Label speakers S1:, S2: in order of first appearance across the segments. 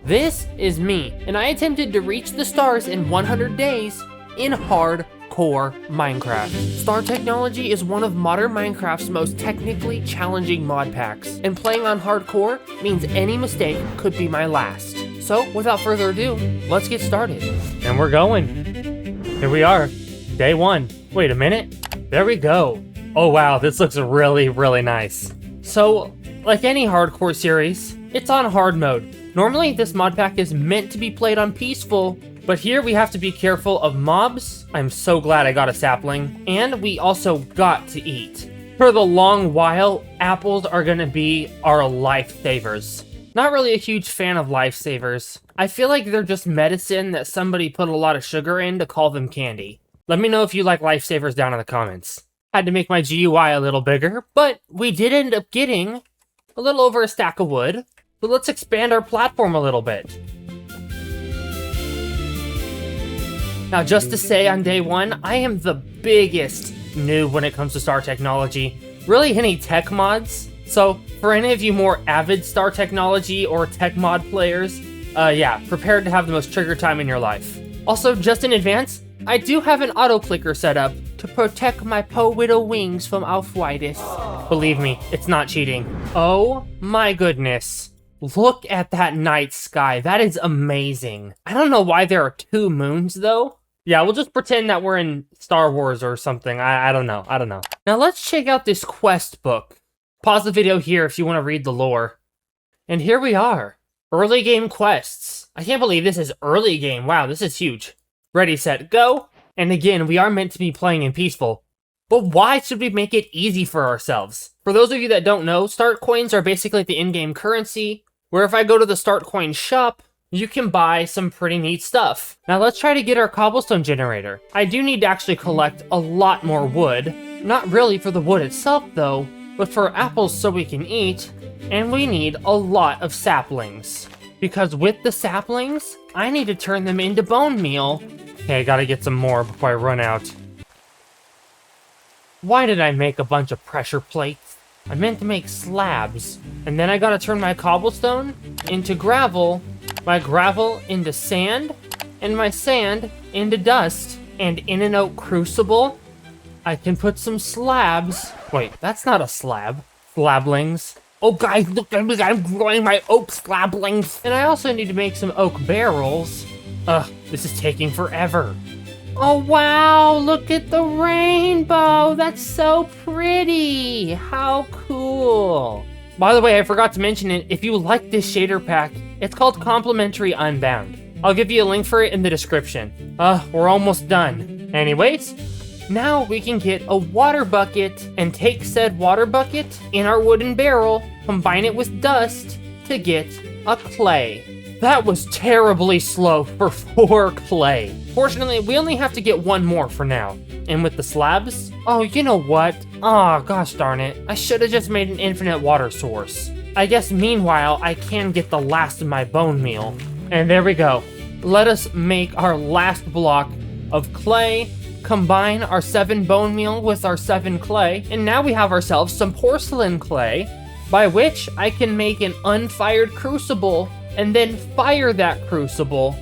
S1: This is me, and I attempted to reach the stars in 100 days in hardcore Minecraft. Star technology is one of modern Minecraft's most technically challenging mod packs, and playing on hardcore means any mistake could be my last. So, without further ado, let's get started.
S2: And we're going. Here we are, day one. Wait a minute, there we go. Oh wow, this looks really, really nice.
S1: So, like any hardcore series, it's on hard mode. Normally, this mod pack is meant to be played on peaceful, but here we have to be careful of mobs. I'm so glad I got a sapling. And we also got to eat. For the long while, apples are gonna be our lifesavers. Not really a huge fan of lifesavers. I feel like they're just medicine that somebody put a lot of sugar in to call them candy. Let me know if you like lifesavers down in the comments. Had to make my GUI a little bigger, but we did end up getting a little over a stack of wood. So let's expand our platform a little bit. Now, just to say on day one, I am the biggest noob when it comes to star technology. Really any tech mods. So for any of you more avid star technology or tech mod players, yeah, prepare to have the most trigger time in your life. Also, just in advance, I do have an auto clicker set up to protect my Widow wings from arthritis. Believe me, it's not cheating. Oh my goodness. Look at that night sky. That is amazing. I don't know why there are two moons though. Yeah, we'll just pretend that we're in Star Wars or something. I don't know. Now let's check out this quest book. Pause the video here if you want to read the lore. And here we are. Early game quests. I can't believe this is early game. Wow, this is huge. Ready, set, go. And again, we are meant to be playing in peaceful. But why should we make it easy for ourselves? For those of you that don't know, start coins are basically the in-game currency, where if I go to the start coin shop, you can buy some pretty neat stuff. Now let's try to get our cobblestone generator. I do need to actually collect a lot more wood. Not really for the wood itself though, but for apples so we can eat, and we need a lot of saplings. Because with the saplings, I need to turn them into bone meal. Okay, I gotta get some more before I run out. Why did I make a bunch of pressure plates? I meant to make slabs. And then I gotta turn my cobblestone into gravel, my gravel into sand, and my sand into dust. And in an oak crucible, I can put some slabs. Wait, that's not a slab. Slablings. Oh guys, look at me, I'm growing my oak slablings. And I also need to make some oak barrels. Ugh, this is taking forever. Oh wow, look at the rainbow. That's so pretty. How cool. By the way, I forgot to mention it. If you like this shader pack, it's called Complimentary Unbound. I'll give you a link for it in the description. We're almost done. Anyways, now we can get a water bucket and take said water bucket in our wooden barrel, combine it with dust to get a clay. That was terribly slow for 4 clay. Fortunately, we only have to get one more for now. And with the slabs, oh, you know what? Oh, gosh darn it. I should have just made an infinite water source. I guess meanwhile, I can get the last of my bone meal. And there we go. Let us make our last block of clay, combine our 7 bone meal with our 7 clay, and now we have ourselves some porcelain clay, by which I can make an unfired crucible and then fire that crucible.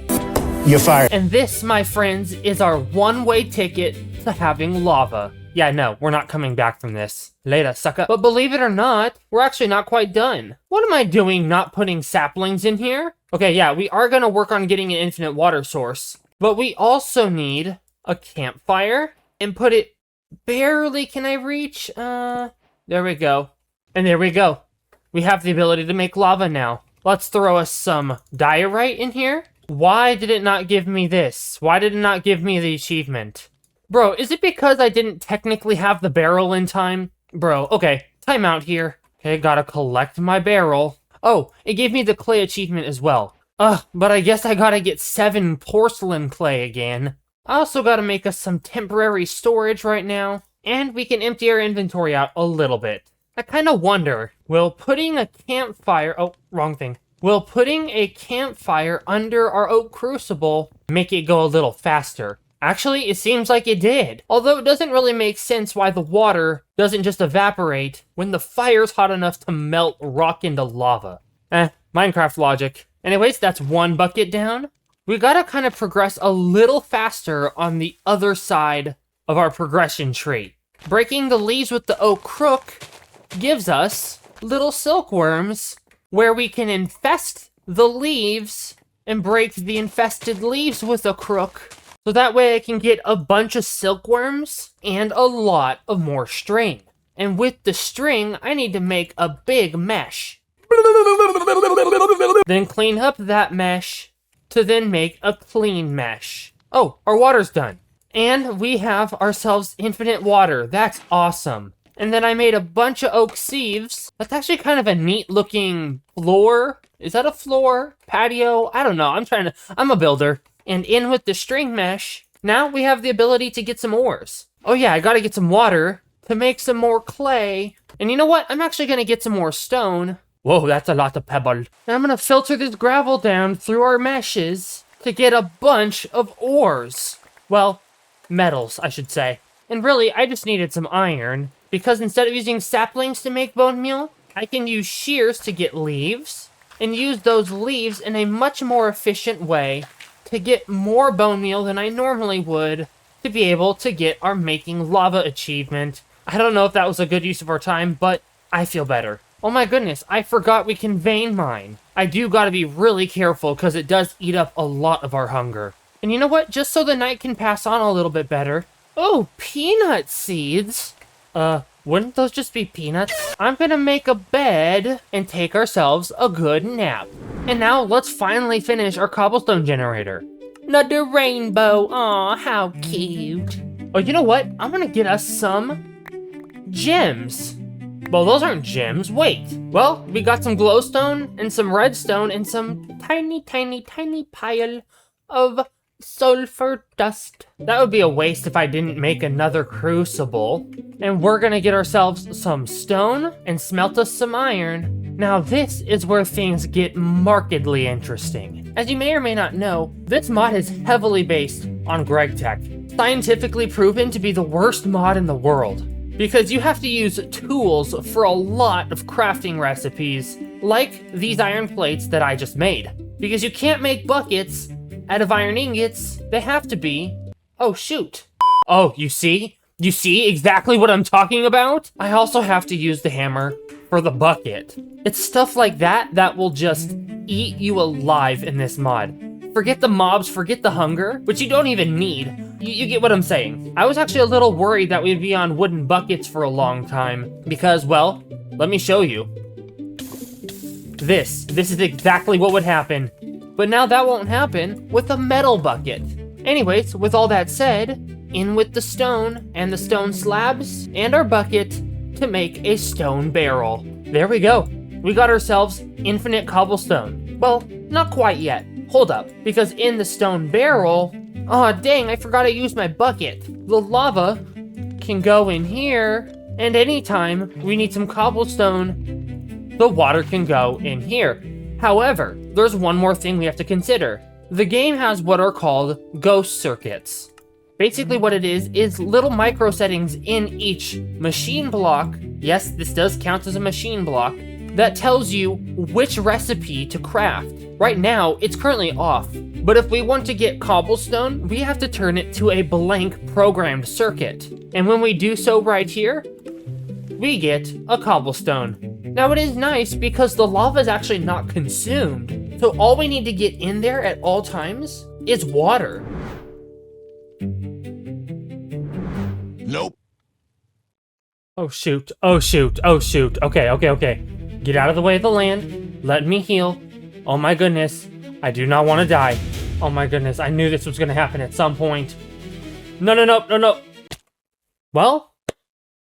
S3: You're fired.
S1: And this, my friends, is our one-way ticket to having lava. Yeah, no, we're not coming back from this. Later, sucker. But believe it or not, we're actually not quite done. What am I doing not putting saplings in here? Okay, yeah, we are gonna work on getting an infinite water source. But we also need a campfire and put it barely can I reach? There we go. And there we go. We have the ability to make lava now. Let's throw us some diorite in here. Why did it not give me this? Why did it not give me the achievement? Bro, is it because I didn't technically have the barrel in time? Bro, okay, time out here. Okay, gotta collect my barrel. Oh, it gave me the clay achievement as well. But I guess I gotta get 7 porcelain clay again. I also gotta make us some temporary storage right now. And we can empty our inventory out a little bit. I kinda wonder, will putting a campfire... Oh, wrong thing. Will putting a campfire under our oak crucible make it go a little faster? Actually, it seems like it did. Although it doesn't really make sense why the water doesn't just evaporate when the fire's hot enough to melt rock into lava. Minecraft logic. Anyways, that's one bucket down. We gotta kind of progress a little faster on the other side of our progression tree. Breaking the leaves with the oak crook gives us little silkworms where we can infest the leaves and break the infested leaves with a crook. So that way I can get a bunch of silkworms and a lot of more string. And with the string, I need to make a big mesh. Then clean up that mesh to then make a clean mesh. Oh, our water's done. And we have ourselves infinite water. That's awesome. And then I made a bunch of oak sieves. That's actually kind of a neat looking floor. Is that a floor? Patio? I don't know. I'm a builder. And in with the string mesh, now we have the ability to get some ores. Oh yeah, I gotta get some water to make some more clay. And you know what? I'm actually gonna get some more stone. Whoa, that's a lot of pebble. And I'm gonna filter this gravel down through our meshes to get a bunch of ores. Well, metals, I should say. And really, I just needed some iron, because instead of using saplings to make bone meal, I can use shears to get leaves, and use those leaves in a much more efficient way to get more bone meal than I normally would to be able to get our making lava achievement. I don't know if that was a good use of our time, but I feel better. Oh my goodness, I forgot we can vein mine. I do gotta be really careful because it does eat up a lot of our hunger. And you know what? Just so the night can pass on a little bit better. Oh, peanut seeds. Wouldn't those just be peanuts? I'm gonna make a bed and take ourselves a good nap. And now let's finally finish our cobblestone generator. Another rainbow. Aw, how cute. Oh, you know what? I'm gonna get us some gems. Well, those aren't gems. Wait. Well, we got some glowstone and some redstone and some tiny pile of sulfur dust. That would be a waste if I didn't make another crucible. And we're gonna get ourselves some stone and smelt us some iron. Now this is where things get markedly interesting. As you may or may not know, this mod is heavily based on GregTech. Scientifically proven to be the worst mod in the world. Because you have to use tools for a lot of crafting recipes, like these iron plates that I just made. Because you can't make buckets out of iron ingots, they have to be... Oh, shoot. Oh, you see? You see exactly what I'm talking about? I also have to use the hammer for the bucket. It's stuff like that that will just eat you alive in this mod. Forget the mobs, forget the hunger, which you don't even need. You get what I'm saying. I was actually a little worried that we'd be on wooden buckets for a long time because, well, let me show you. This is exactly what would happen. But now that won't happen with a metal bucket. Anyways, with all that said, in with the stone and the stone slabs and our bucket to make a stone barrel. There we go. We got ourselves infinite cobblestone. Well, not quite yet. Hold up, because in the stone barrel... Aw, dang, I forgot I used my bucket. The lava can go in here, and anytime we need some cobblestone, the water can go in here. However, there's one more thing we have to consider. The game has what are called ghost circuits. Basically what it is little micro settings in each machine block. Yes, this does count as a machine block. That tells you which recipe to craft. Right now, it's currently off. But if we want to get cobblestone, we have to turn it to a blank programmed circuit. And when we do so right here, we get a cobblestone. Now it is nice because the lava is actually not consumed. So all we need to get in there at all times is water.
S3: Nope.
S2: Oh shoot, oh shoot, oh shoot. Okay. Get out of the way of the land. Let me heal. Oh my goodness. I do not want to die. Oh my goodness, I knew this was going to happen at some point. No. Well,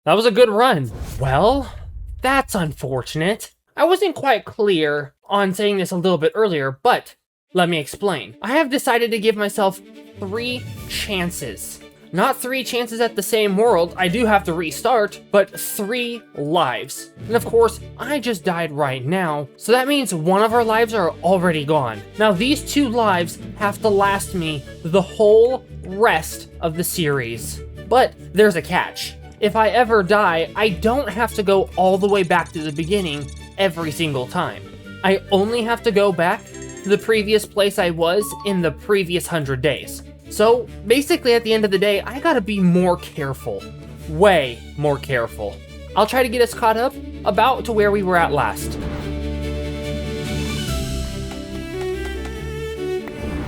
S2: that was a good run. Well, that's unfortunate. I wasn't quite clear on saying this a little bit earlier, but let me explain. I have decided to give myself 3 chances. Not 3 chances at the same world, I do have to restart, but 3 lives. And of course, I just died right now, so that means one of our lives are already gone. Now these 2 lives have to last me the whole rest of the series. But there's a catch. If I ever die, I don't have to go all the way back to the beginning every single time. I only have to go back
S1: the previous place I was in the previous 100 days. So basically at the end of the day, I gotta be more careful. Way more careful. I'll try to get us caught up about to where we were at last.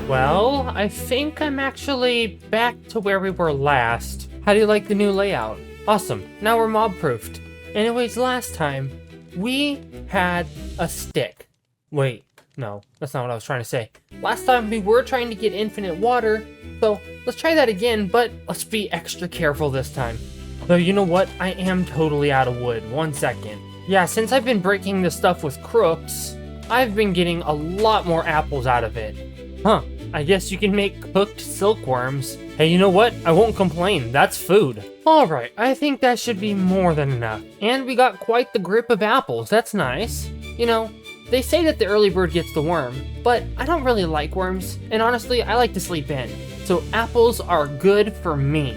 S1: Well, I think I'm actually back to where we were last. How do you like the new layout? Awesome, now we're mob-proofed. Anyways, last time, we had a stick. Wait, no, that's not what I was trying to say. Last time we were trying to get infinite water, so let's try that again, but let's be extra careful this time. Though you know what, I am totally out of wood. 1 second. Yeah, since I've been breaking this stuff with crooks, I've been getting a lot more apples out of it. Huh, I guess you can make cooked silkworms. Hey, you know what? I won't complain, that's food. Alright, I think that should be more than enough. And we got quite the grip of apples, that's nice. You know, they say that the early bird gets the worm, but I don't really like worms, and honestly, I like to sleep in. So apples are good for me.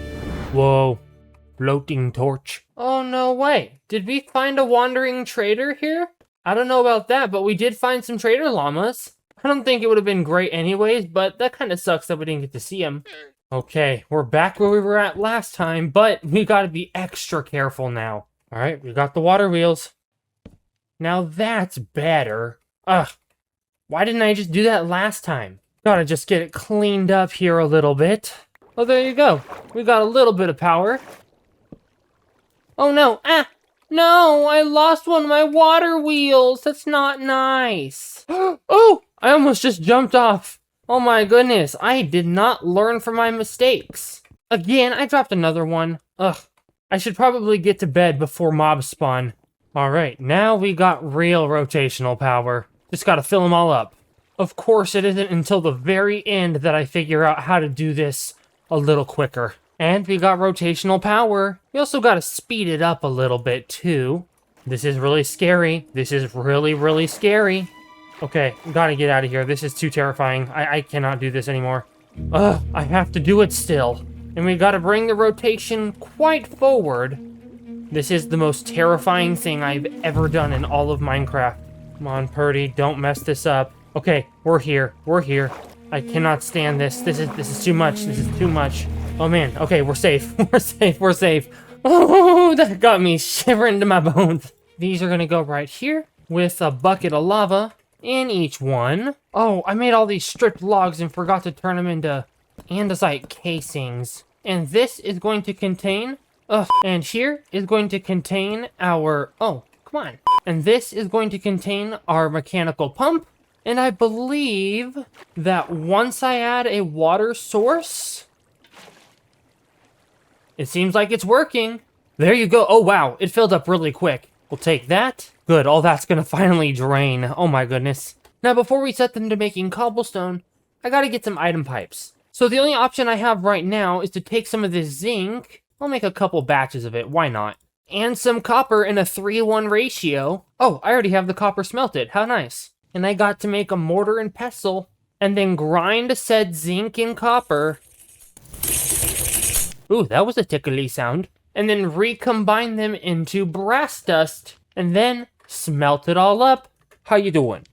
S1: Whoa, floating torch. Oh, no way. Did we find a wandering trader here? I don't know about that, but we did find some trader llamas. I don't think it would have been great anyways, but that kind of sucks that we didn't get to see him. Okay, we're back where we were at last time, but we gotta be extra careful now. Alright, we got the water wheels. Now that's better. Ugh, why didn't I just do that last time? Gotta just get it cleaned up here a little bit. Oh, there you go. We got a little bit of power. Oh no, no, I lost one of my water wheels. That's not nice. Oh, I almost just jumped off. Oh my goodness, I did not learn from my mistakes. Again, I dropped another one. Ugh, I should probably get to bed before mobs spawn. Alright, now we got real rotational power. Just gotta fill them all up. Of course, it isn't until the very end that I figure out how to do this a little quicker. And we got rotational power. We also gotta speed it up a little bit too. This is really scary. This is really, really scary. Okay, gotta get out of here. This is too terrifying. I cannot do this anymore. Ugh, I have to do it still. And we gotta bring the rotation quite forward. This is the most terrifying thing I've ever done in all of Minecraft. Come on, Purdy, don't mess this up. Okay, we're here. We're here. I cannot stand this. This is too much. This is too much. Oh man, okay, we're safe. We're safe, we're safe. Oh, that got me shivering to my bones. These are gonna go right here with a bucket of lava in each one. Oh, I made all these stripped logs and forgot to turn them into andesite casings. And this is going to contain, and here is going to contain our, oh, come on. And this is going to contain our mechanical pump. And I believe that once I add a water source, it seems like it's working. There you go. Oh, wow. It filled up really quick. We'll take that. Good. All that's going to finally drain. Oh, my goodness. Now, before we set them to making cobblestone, I got to get some item pipes. So the only option I have right now is to take some of this zinc. I'll make a couple batches of it. Why not? And some copper in a 3:1 ratio. Oh, I already have the copper smelted. How nice. And I got to make a mortar and pestle and then grind said zinc and copper. Ooh, that was a tickly sound. And then recombine them into brass dust and then smelt it all up. How you doing?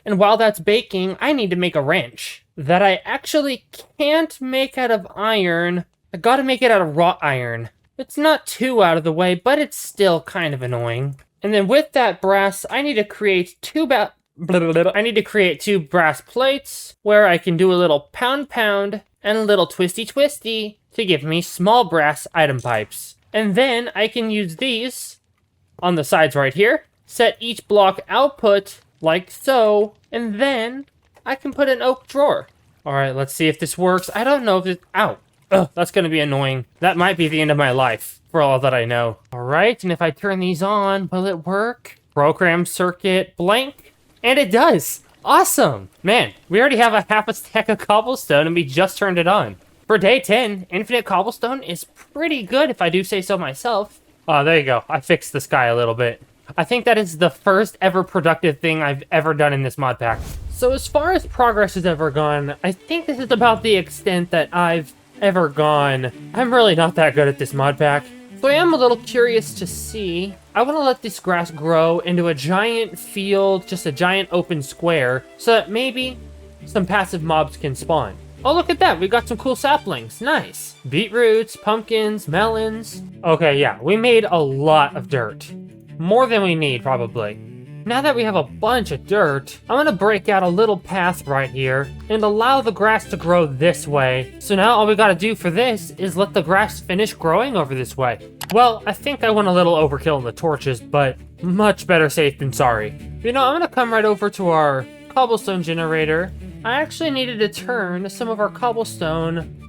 S1: And while that's baking, I need to make a wrench that I actually can't make out of iron. I gotta make it out of wrought iron. It's not too out of the way, but it's still kind of annoying. And then with that brass, I need to create two brass plates where I can do a little pound and a little twisty to give me small brass item pipes. And then I can use these on the sides right here, set each block output like so, and then I can put an oak drawer. All right, let's see if this works. I don't know if it, ow. Ugh, that's gonna be annoying. That might be the end of my life, for all that I know. All right, and if I turn these on, will it work? Program circuit blank, and it does. Awesome. Man, we already have a half a stack of cobblestone and we just turned it on. For day 10, infinite cobblestone is pretty good if I do say so myself. Oh, there you go. I fixed the sky a little bit. I think that is the first ever productive thing I've ever done in this mod pack. So as far as progress has ever gone, I think this is about the extent that I've ever gone. I'm really not that good at this mod pack. So I am a little curious to see I want to let this grass grow into a giant field, just a giant open square, so that maybe some passive mobs can spawn. Oh, look at that. We got some cool saplings. Nice. Beetroots, pumpkins, melons. Okay, yeah, we made a lot of dirt. More than we need, probably. Now that we have a bunch of dirt, I'm gonna break out a little path right here and allow the grass to grow this way. So now all we gotta do for this is let the grass finish growing over this way. Well, I think I went a little overkill in the torches, but much better safe than sorry. You know, I'm gonna come right over to our cobblestone generator. I actually needed to turn some of our cobblestone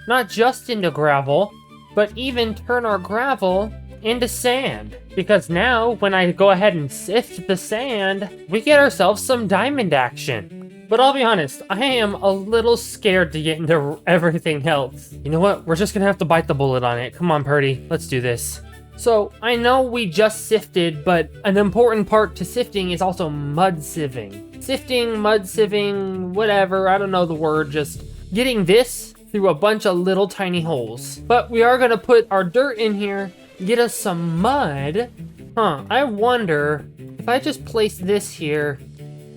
S1: not just into gravel, but even turn our gravel into sand. Because now, when I go ahead and sift the sand, we get ourselves some diamond action. But I'll be honest, I am a little scared to get into everything else. You know what? We're just gonna have to bite the bullet on it. Come on, Purdy. Let's do this. So, I know we just sifted, but an important part to sifting is also mud sieving. Sifting, mud sieving, whatever, I don't know the word, just getting this through a bunch of little tiny holes. But we are gonna put our dirt in here, get us some mud. I wonder if I just place this here,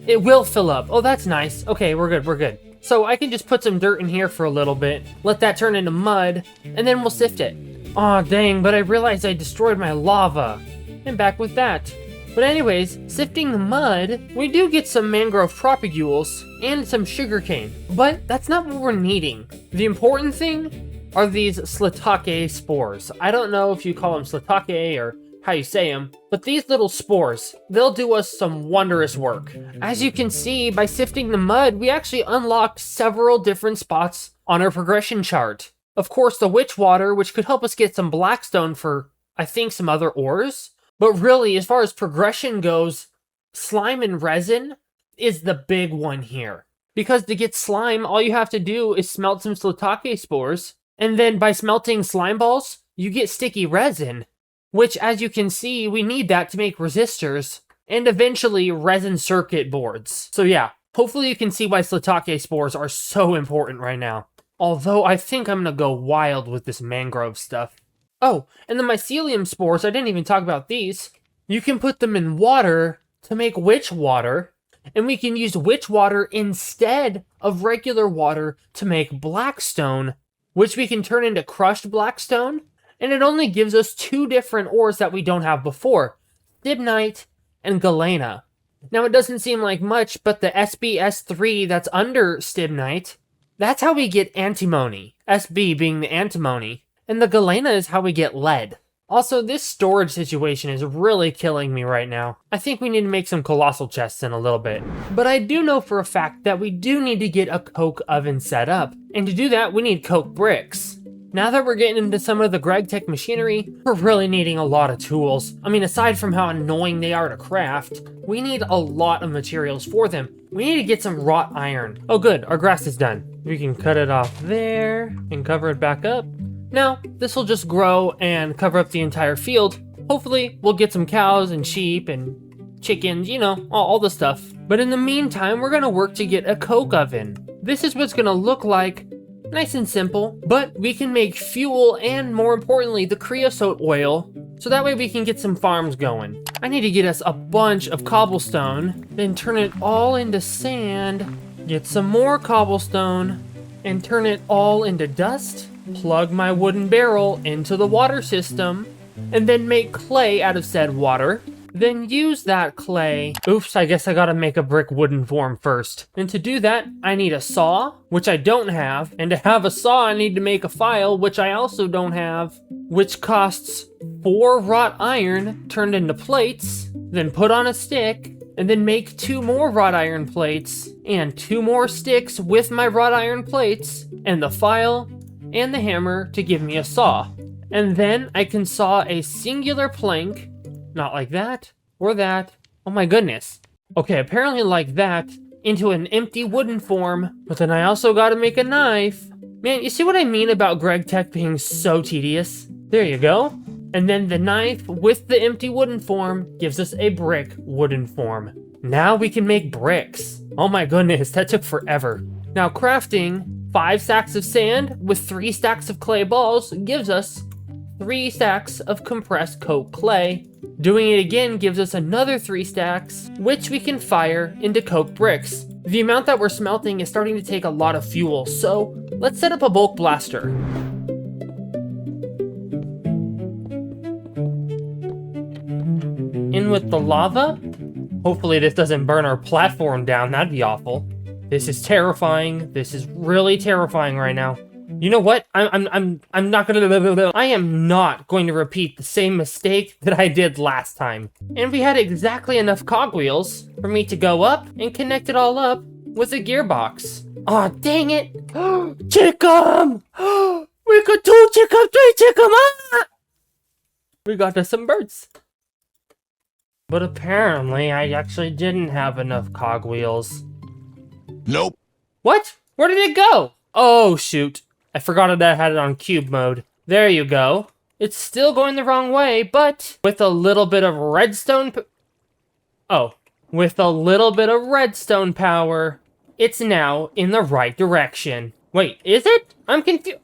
S1: it will fill up. Oh, that's nice. Okay, we're good. So I can just put some dirt in here for a little bit, let that turn into mud, and then we'll sift it. Aw, dang, but I realized I destroyed my lava. I'm back with that. But anyways, sifting the mud, we do get some mangrove propagules and some sugarcane. But that's not what we're needing. The important thing are these shiitake spores. I don't know if you call them shiitake or how you say them, but these little spores, they'll do us some wondrous work. As you can see, by sifting the mud, we actually unlocked several different spots on our progression chart. Of course, the witch water, which could help us get some blackstone for, I think, some other ores. But really, as far as progression goes, slime and resin is the big one here. Because to get slime, all you have to do is smelt some shiitake spores, and then by smelting slime balls, you get sticky resin, which, as you can see, we need that to make resistors, and eventually resin circuit boards. So yeah, hopefully you can see why shiitake spores are so important right now. Although I think I'm gonna go wild with this mangrove stuff. Oh, and the mycelium spores, I didn't even talk about these. You can put them in water to make witch water, and we can use witch water instead of regular water to make blackstone, which we can turn into crushed blackstone, and it only gives us 2 different ores that we don't have before, stibnite and galena. Now it doesn't seem like much, but the SBS3 that's under stibnite, that's how we get antimony, SB being the antimony. And the galena is how we get lead. Also, this storage situation is really killing me right now. I think we need to make some colossal chests in a little bit. But I do know for a fact that we do need to get a coke oven set up. And to do that, we need coke bricks. Now that we're getting into some of the GregTech machinery, we're really needing a lot of tools. I mean, aside from how annoying they are to craft, we need a lot of materials for them. We need to get some wrought iron. Oh good, our grass is done. We can cut it off there and cover it back up. Now, this will just grow and cover up the entire field. Hopefully, we'll get some cows and sheep and chickens, you know, all the stuff. But in the meantime, we're gonna work to get a coke oven. This is what's gonna look like. Nice and simple, but we can make fuel and, more importantly, the creosote oil, so that way we can get some farms going. I need to get us a bunch of cobblestone, then turn it all into sand, get some more cobblestone, and turn it all into dust, plug my wooden barrel into the water system, and then make clay out of said water. Then use that clay. Oops, I guess I gotta make a brick wooden form first. And to do that, I need a saw, which I don't have. And to have a saw, I need to make a file, which I also don't have, which costs 4 wrought iron turned into plates, then put on a stick, and then make 2 more wrought iron plates, and 2 more sticks with my wrought iron plates, and the file, and the hammer to give me a saw. And then I can saw a singular plank, not like that, or that. Oh my goodness. Okay, apparently like that, into an empty wooden form, but then I also gotta make a knife. Man, you see what I mean about GregTech being so tedious? There you go. And then the knife with the empty wooden form gives us a brick wooden form. Now we can make bricks. Oh my goodness, that took forever. Now crafting 5 stacks of sand with 3 stacks of clay balls gives us 3 stacks of compressed coke clay. Doing it again gives us another 3 stacks, which we can fire into coke bricks. The amount that we're smelting is starting to take a lot of fuel, so let's set up a bulk blaster. In with the lava. Hopefully this doesn't burn our platform down, that'd be awful. This is terrifying. This is really terrifying right now. You know what? I'm not gonna. I am not going to repeat the same mistake that I did last time. And we had exactly enough cogwheels for me to go up and connect it all up with a gearbox. Aw, dang it! Chickum! We got 2 chickum, 3 chickum! Ah! We got us some birds. But apparently, I actually didn't have enough cogwheels.
S3: Nope.
S1: What? Where did it go? Oh, shoot. I forgot that I had it on cube mode. There you go. It's still going the wrong way, but with a little bit of redstone with a little bit of redstone power, it's now in the right direction. Wait, is it? I'm confused.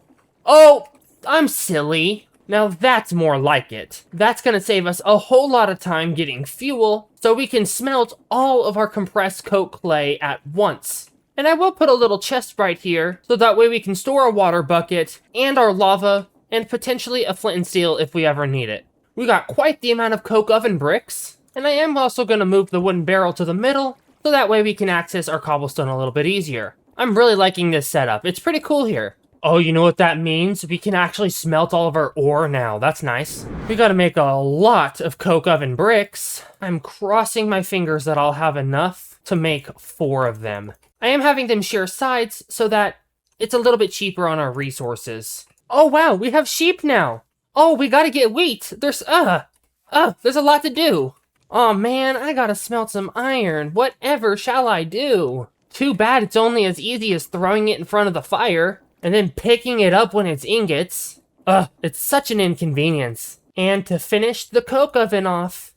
S1: Oh, I'm silly. Now that's more like it. That's gonna save us a whole lot of time getting fuel, so we can smelt all of our compressed coke clay at once. And I will put a little chest right here, so that way we can store a water bucket, and our lava, and potentially a flint and steel if we ever need it. We got quite the amount of coke oven bricks, and I am also gonna move the wooden barrel to the middle, so that way we can access our cobblestone a little bit easier. I'm really liking this setup. It's pretty cool here. Oh, you know what that means? We can actually smelt all of our ore now. That's nice. We gotta make a lot of coke oven bricks. I'm crossing my fingers that I'll have enough to make 4 of them. I am having them share sides so that it's a little bit cheaper on our resources. Oh wow, we have sheep now. Oh, we gotta get wheat. There's a lot to do. Oh man, I gotta smelt some iron. Whatever shall I do? Too bad it's only as easy as throwing it in front of the fire and then picking it up when it's ingots. It's such an inconvenience. And to finish the coke oven off,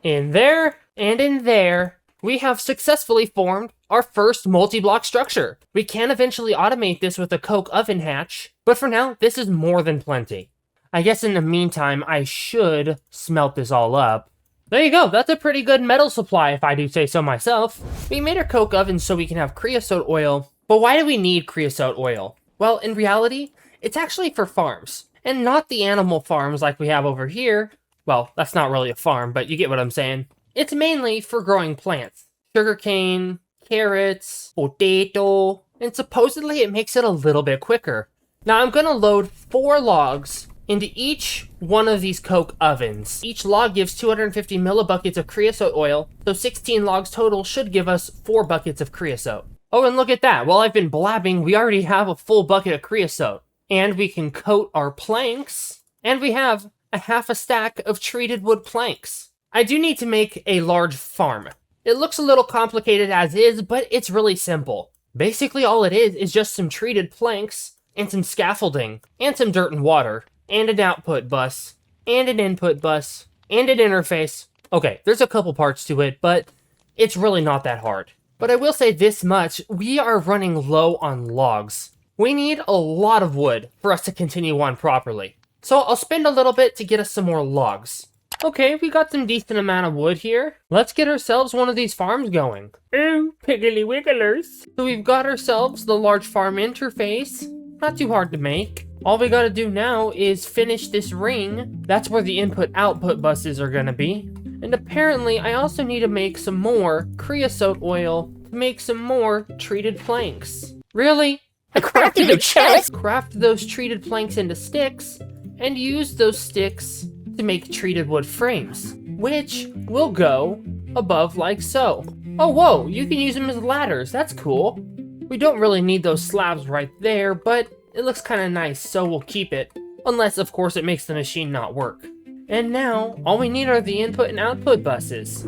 S1: in there and in there, we have successfully formed our first multi-block structure. We can eventually automate this with a coke oven hatch, but for now, this is more than plenty. I guess in the meantime, I should smelt this all up. There you go, that's a pretty good metal supply if I do say so myself. We made our coke oven so we can have creosote oil, but why do we need creosote oil? Well, in reality, it's actually for farms, and not the animal farms like we have over here. Well, that's not really a farm, but you get what I'm saying. It's mainly for growing plants. Sugarcane, carrots, potato, and supposedly it makes it a little bit quicker. Now I'm gonna load 4 logs into each one of these coke ovens. Each log gives 250 millibuckets of creosote oil, so 16 logs total should give us 4 buckets of creosote. Oh, and look at that. While I've been blabbing, we already have a full bucket of creosote. And we can coat our planks, and we have a half a stack of treated wood planks. I do need to make a large farm. It looks a little complicated as is, but it's really simple. Basically all it is just some treated planks, and some scaffolding, and some dirt and water, and an output bus, and an input bus, and an interface. Okay, there's a couple parts to it, but it's really not that hard. But I will say this much, we are running low on logs. We need a lot of wood for us to continue on properly. So I'll spend a little bit to get us some more logs. Okay, we got some decent amount of wood here. Let's get ourselves one of these farms going. Ooh, piggly wigglers. So we've got ourselves the large farm interface. Not too hard to make. All we gotta do now is finish this ring. That's where the input-output buses are gonna be. And apparently, I also need to make some more creosote oil to make some more treated planks. Really? I crafted a chest! Craft those treated planks into sticks, and use those sticks to make treated wood frames, which will go above like so. Oh, whoa, you can use them as ladders. That's cool. We don't really need those slabs right there, but it looks kind of nice, so we'll keep it. Unless, of course, it makes the machine not work. And now, all we need are the input and output buses.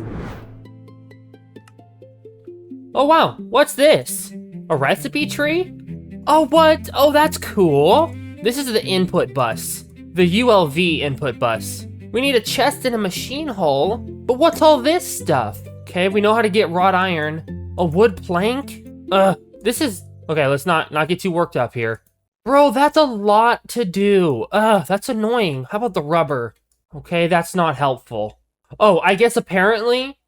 S1: Oh wow, what's this? A recipe tree? Oh what? Oh, that's cool. This is the input bus. The ULV input bus. We need a chest and a machine hull, but what's all this stuff? Okay, we know how to get wrought iron. A wood plank? This is... Okay, let's not get too worked up here. Bro, that's a lot to do. That's annoying. How about the rubber? Okay, that's not helpful. Oh, I guess apparently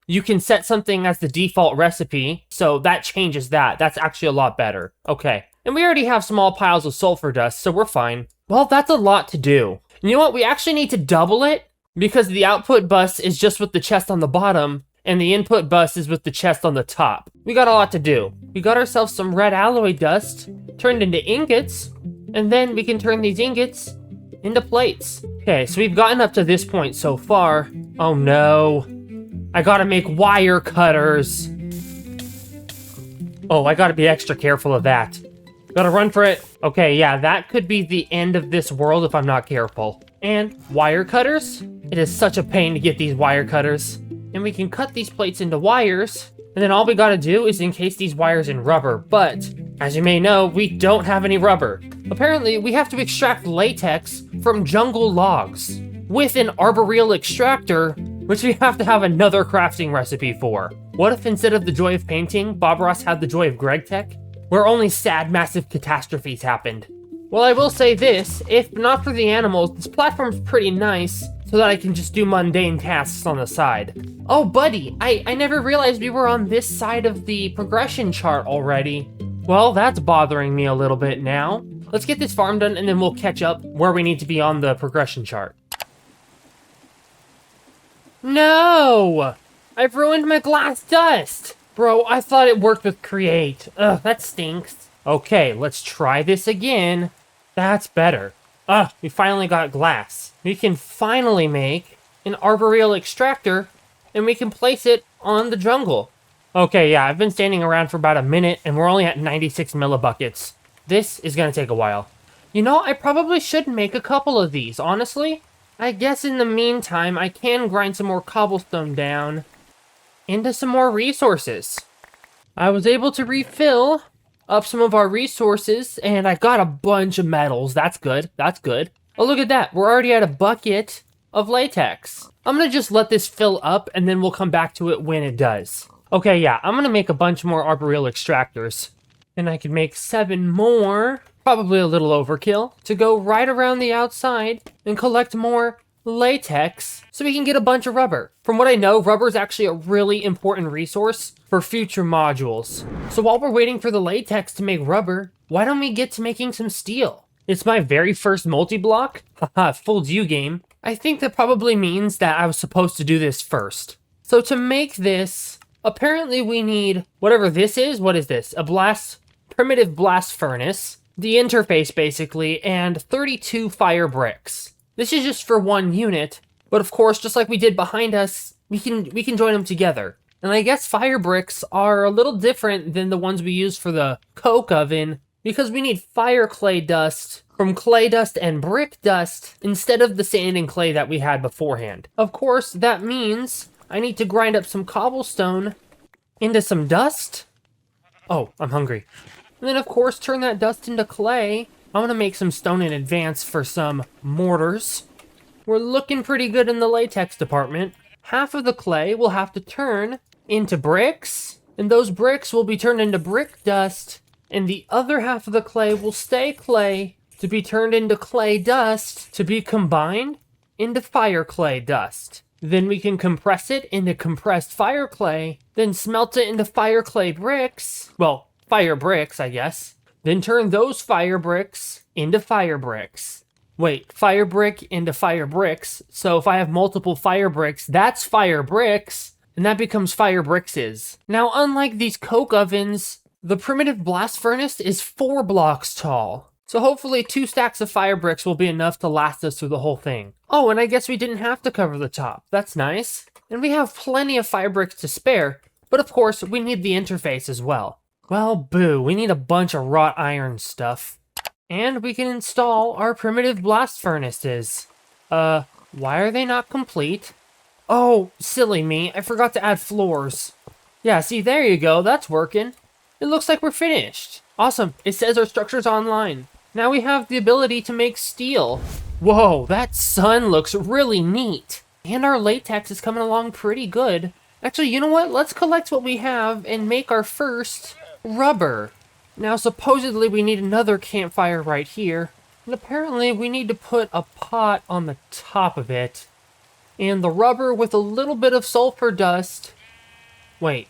S1: you can set something as the default recipe, so that changes that. That's actually a lot better. Okay. And we already have small piles of sulfur dust, so we're fine. Well, that's a lot to do. You know what? We actually need to double it because the output bus is just with the chest on the bottom, and the input bus is with the chest on the top. We got a lot to do. We got ourselves some red alloy dust turned into ingots, and then we can turn these ingots into plates. Okay, so we've gotten up to this point so far. Oh no. I gotta make wire cutters. Oh, I gotta be extra careful of that. Gotta run for it. Okay, yeah, that could be the end of this world if I'm not careful. And wire cutters? It is such a pain to get these wire cutters. And we can cut these plates into wires, and then all we gotta do is encase these wires in rubber. But, as you may know, we don't have any rubber. Apparently, we have to extract latex from jungle logs with an arboreal extractor, which we have to have another crafting recipe for. What if instead of the joy of painting, Bob Ross had the joy of Greg Tech, where only sad, massive catastrophes happened? Well, I will say this, if not for the animals, this platform's pretty nice, so that I can just do mundane tasks on the side. Oh, buddy, I never realized we were on this side of the progression chart already. Well, that's bothering me a little bit now. Let's get this farm done and then we'll catch up where we need to be on the progression chart. No! I've ruined my glass dust! Bro, I thought it worked with create. Ugh, that stinks. Okay, let's try this again. That's better. We finally got glass. We can finally make an arboreal extractor, and we can place it on the jungle. Okay, yeah, I've been standing around for about a minute, and we're only at 96 millibuckets. This is gonna take a while. You know, I probably should make a couple of these, honestly. I guess in the meantime, I can grind some more cobblestone down into some more resources. I was able to refill up some of our resources, and I got a bunch of metals. That's good. That's good. Oh, look at that. We're already at a bucket of latex. I'm gonna just let this fill up, and then we'll come back to it when it does. Okay, yeah, I'm gonna make a bunch more arboreal extractors. And I can make 7 more, probably a little overkill, to go right around the outside and collect more latex so we can get a bunch of rubber. From what I know, rubber is actually a really important resource for future modules. So while we're waiting for the latex to make rubber, why don't we get to making some steel? It's my very first multi-block. Haha, fooled you, game. I think that probably means that I was supposed to do this first. So to make this, apparently we need whatever this is. What is this? A primitive blast furnace, the interface basically, and 32 fire bricks. This is just for one unit, but of course, just like we did behind us, we can join them together. And I guess fire bricks are a little different than the ones we use for the coke oven, because we need fire clay dust from clay dust and brick dust instead of the sand and clay that we had beforehand. Of course, that means I need to grind up some cobblestone into some dust. Oh, I'm hungry. And then of course, turn that dust into clay. I want to make some stone in advance for some mortars. We're looking pretty good in the latex department. Half of the clay will have to turn into bricks, and those bricks will be turned into brick dust, and the other half of the clay will stay clay to be turned into clay dust to be combined into fire clay dust. Then we can compress it into compressed fire clay, then smelt it into fire clay bricks. Well, fire bricks, I guess. Then turn those fire bricks into fire bricks. Wait, fire brick into fire bricks. So if I have multiple fire bricks, that's fire bricks, and that becomes fire brickses. Now, unlike these coke ovens, the primitive blast furnace is 4 blocks tall. So hopefully 2 stacks of fire bricks will be enough to last us through the whole thing. Oh, and I guess we didn't have to cover the top. That's nice. And we have plenty of fire bricks to spare, but of course, we need the interface as well. Well, boo, we need a bunch of wrought iron stuff. And we can install our primitive blast furnaces. Why are they not complete? Oh, silly me, I forgot to add floors. Yeah, see, there you go, that's working. It looks like we're finished. Awesome, it says our structure's online. Now we have the ability to make steel. Whoa, that sun looks really neat. And our latex is coming along pretty good. Actually, you know what? Let's collect what we have and make our first rubber. Now, supposedly we need another campfire right here. And apparently we need to put a pot on the top of it. And the rubber with a little bit of sulfur dust. Wait.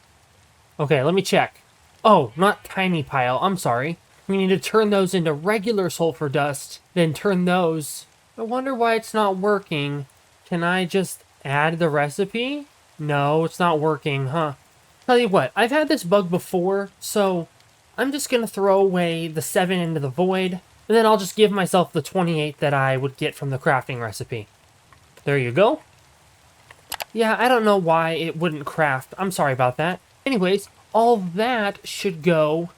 S1: Okay, let me check. Oh, not tiny pile, I'm sorry. We need to turn those into regular sulfur dust, then turn those. I wonder why it's not working. Can I just add the recipe? No, it's not working, huh? Tell you what, I've had this bug before, so I'm just gonna throw away the 7 into the void, and then I'll just give myself the 28 that I would get from the crafting recipe. There you go. Yeah, I don't know why it wouldn't craft. I'm sorry about that. Anyways, all that should go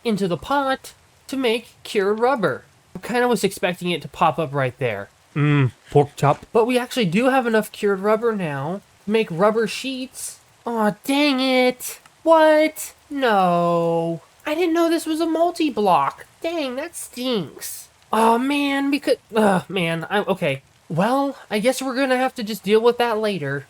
S1: into the pot to make cured rubber. I kind of was expecting it to pop up right there.
S2: Pork chop.
S1: But we actually do have enough cured rubber now to make rubber sheets. Aw, dang it. What? No. I didn't know this was a multi-block. Dang, that stinks. Oh man, because... okay. Well, I guess we're gonna have to just deal with that later.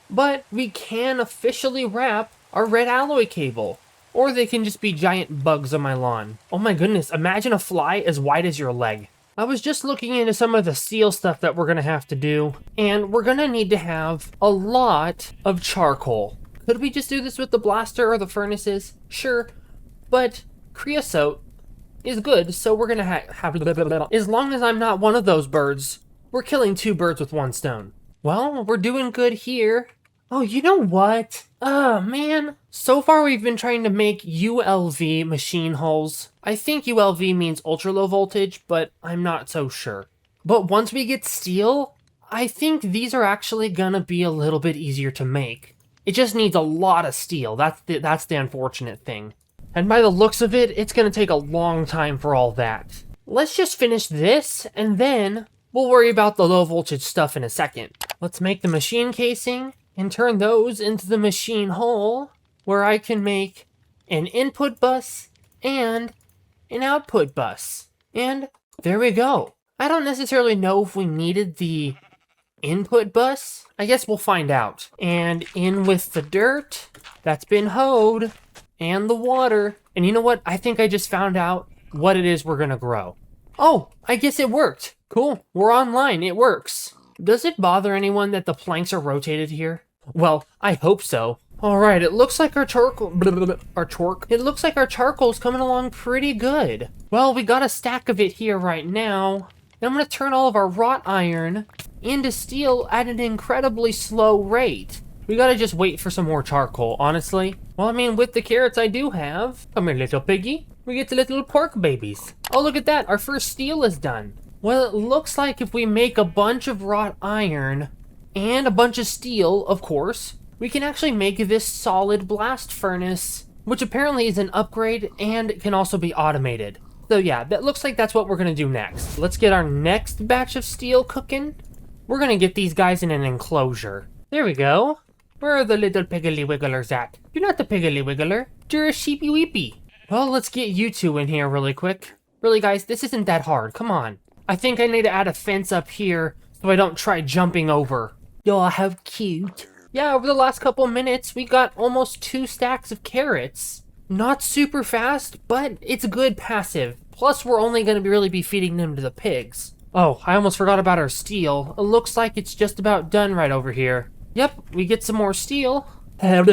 S1: But we can officially wrap our red alloy cable. Or they can just be giant bugs on my lawn. Oh my goodness, imagine a fly as wide as your leg. I was just looking into some of the steel stuff that we're gonna have to do, and we're gonna need to have a lot of charcoal. Could we just do this with the blaster or the furnaces? Sure, but creosote is good, so we're gonna have as long as I'm not one of those birds, we're killing 2 birds with 1 stone. Well, we're doing good here. Oh, you know what? Oh, man. So far, we've been trying to make ULV machine hulls. I think ULV means ultra low voltage, but I'm not so sure. But once we get steel, I think these are actually gonna be a little bit easier to make. It just needs a lot of steel. That's the unfortunate thing. And by the looks of it, it's gonna take a long time for all that. Let's just finish this, and then we'll worry about the low voltage stuff in a second. Let's make the machine casing and turn those into the machine hull, where I can make an input bus and an output bus. And there we go. I don't necessarily know if we needed the input bus. I guess we'll find out. And in with the dirt that's been hoed and the water. And you know what? I think I just found out what it is we're gonna grow. Oh, I guess it worked. Cool, we're online, it works. Does it bother anyone that the planks are rotated here? Well, I hope so. Alright, it looks like our it looks like our charcoal's coming along pretty good. Well, we got a stack of it here right now. And I'm gonna turn all of our wrought iron into steel at an incredibly slow rate. We gotta just wait for some more charcoal, honestly. Well, I mean, with the carrots I do have, come here, little piggy. We get the little pork babies. Oh, look at that, our first steel is done. Well, it looks like if we make a bunch of wrought iron and a bunch of steel, of course, we can actually make this solid blast furnace, which apparently is an upgrade and can also be automated. So yeah, that looks like that's what we're gonna do next. Let's get our next batch of steel cooking. We're gonna get these guys in an enclosure. There we go. Where are the little piggly wigglers at? You're not the piggly wiggler, you're a sheepy weepy. Well, let's get you two in here really quick. Really guys, this isn't that hard, come on. I think I need to add a fence up here so I don't try jumping over. Y'all, how cute. Yeah, over the last couple minutes, we got almost 2 stacks of carrots. Not super fast, but it's a good passive. Plus, we're only going to really be feeding them to the pigs. Oh, I almost forgot about our steel. It looks like it's just about done right over here. Yep, we get some more steel. Let's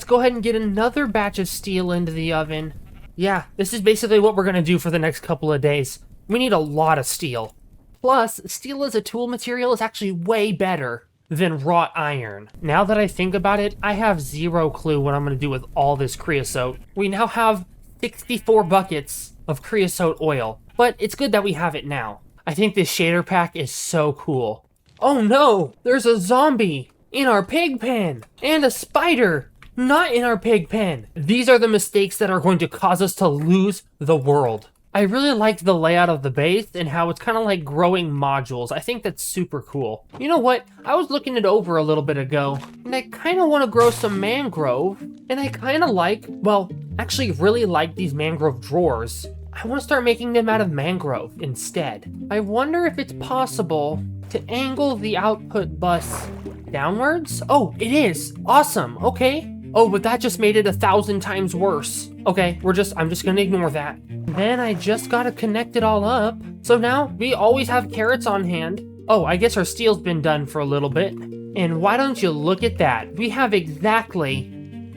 S1: go ahead and get another batch of steel into the oven. Yeah, this is basically what we're going to do for the next couple of days. We need a lot of steel. Plus, steel as a tool material is actually way better than wrought iron. Now that I think about it, I have 0 clue what I'm going to do with all this creosote. We now have 64 buckets of creosote oil, but it's good that we have it now. I think this shader pack is so cool. Oh no, there's a zombie in our pig pen and a spider not in our pig pen. These are the mistakes that are going to cause us to lose the world. I really like the layout of the base and how it's kind of like growing modules. I think that's super cool. You know what? I was looking it over a little bit ago, and I kind of want to grow some mangrove. And I kind of like, well, actually really like these mangrove drawers. I want to start making them out of mangrove instead. I wonder if it's possible to angle the output bus downwards? Oh, it is. Awesome. Okay. Oh, but that just made it 1,000 times worse. Okay, I'm just gonna ignore that. Then I just gotta connect it all up. So now we always have carrots on hand. Oh, I guess our steel's been done for a little bit. And why don't you look at that? We have exactly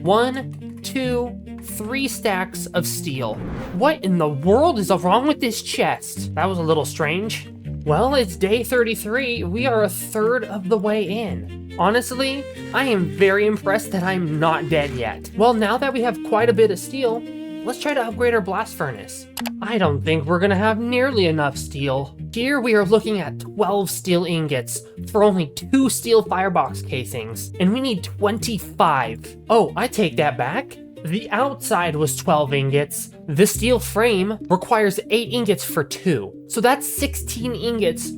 S1: 1, 2, 3 stacks of steel. What in the world is wrong with this chest? That was a little strange. Well, it's day 33. We are a third of the way in. Honestly, I am very impressed that I'm not dead yet. Well, now that we have quite a bit of steel, let's try to upgrade our blast furnace. I don't think we're gonna have nearly enough steel. Here we are looking at 12 steel ingots for only 2 steel firebox casings, and we need 25. Oh, I take that back. The outside was 12 ingots. The steel frame requires 8 ingots for 2. So that's 16 ingots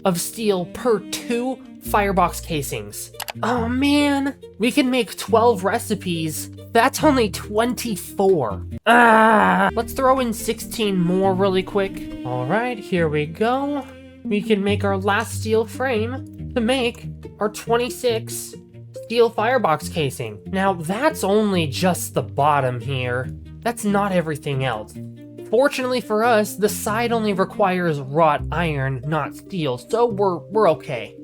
S1: of steel per 2 firebox casings. Oh man, we can make 12 recipes. That's only 24. Let's throw in 16 more really quick. All right, here we go. We can make our last steel frame to make our 26 steel firebox casing. Now that's only just the bottom here. That's not everything else. Fortunately for us, the side only requires wrought iron, not steel, so we're okay.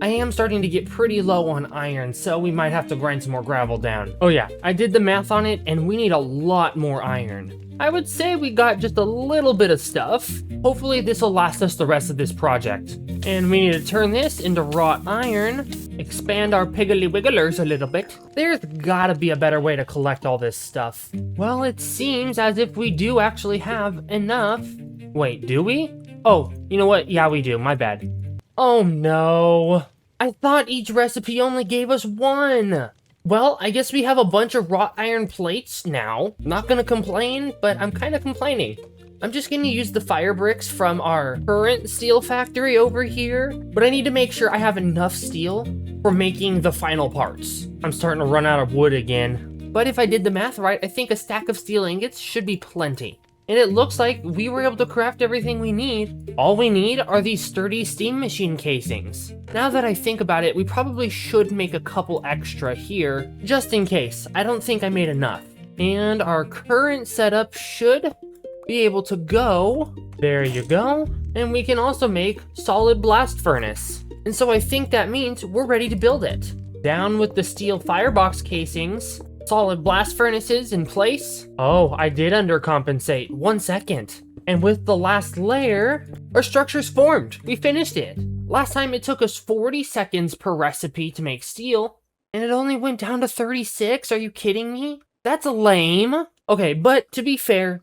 S1: I am starting to get pretty low on iron, so we might have to grind some more gravel down. Oh yeah, I did the math on it, and we need a lot more iron. I would say we got just a little bit of stuff. Hopefully this will last us the rest of this project. And we need to turn this into wrought iron, expand our piggly wigglers a little bit. There's gotta be a better way to collect all this stuff. Well, it seems as if we do actually have enough. Wait, do we? Oh, you know what? Yeah, we do. My bad. Oh no. I thought each recipe only gave us 1. Well, I guess we have a bunch of wrought iron plates now. Not gonna complain, but I'm kind of complaining. I'm just gonna use the fire bricks from our current steel factory over here, but I need to make sure I have enough steel for making the final parts. I'm starting to run out of wood again. But if I did the math right, I think a stack of steel ingots should be plenty. And it looks like we were able to craft everything we need. All we need are these sturdy steam machine casings. Now that I think about it, we probably should make a couple extra here, just in case. I don't think I made enough. And our current setup should be able to go. There you go. And we can also make solid blast furnace. And so I think that means we're ready to build it. Down with the steel firebox casings. Solid blast furnaces in place. Oh, I did undercompensate. 1 second. And with the last layer, our structure's formed. We finished it. Last time it took us 40 seconds per recipe to make steel, and it only went down to 36. Are you kidding me? That's lame. Okay, but to be fair,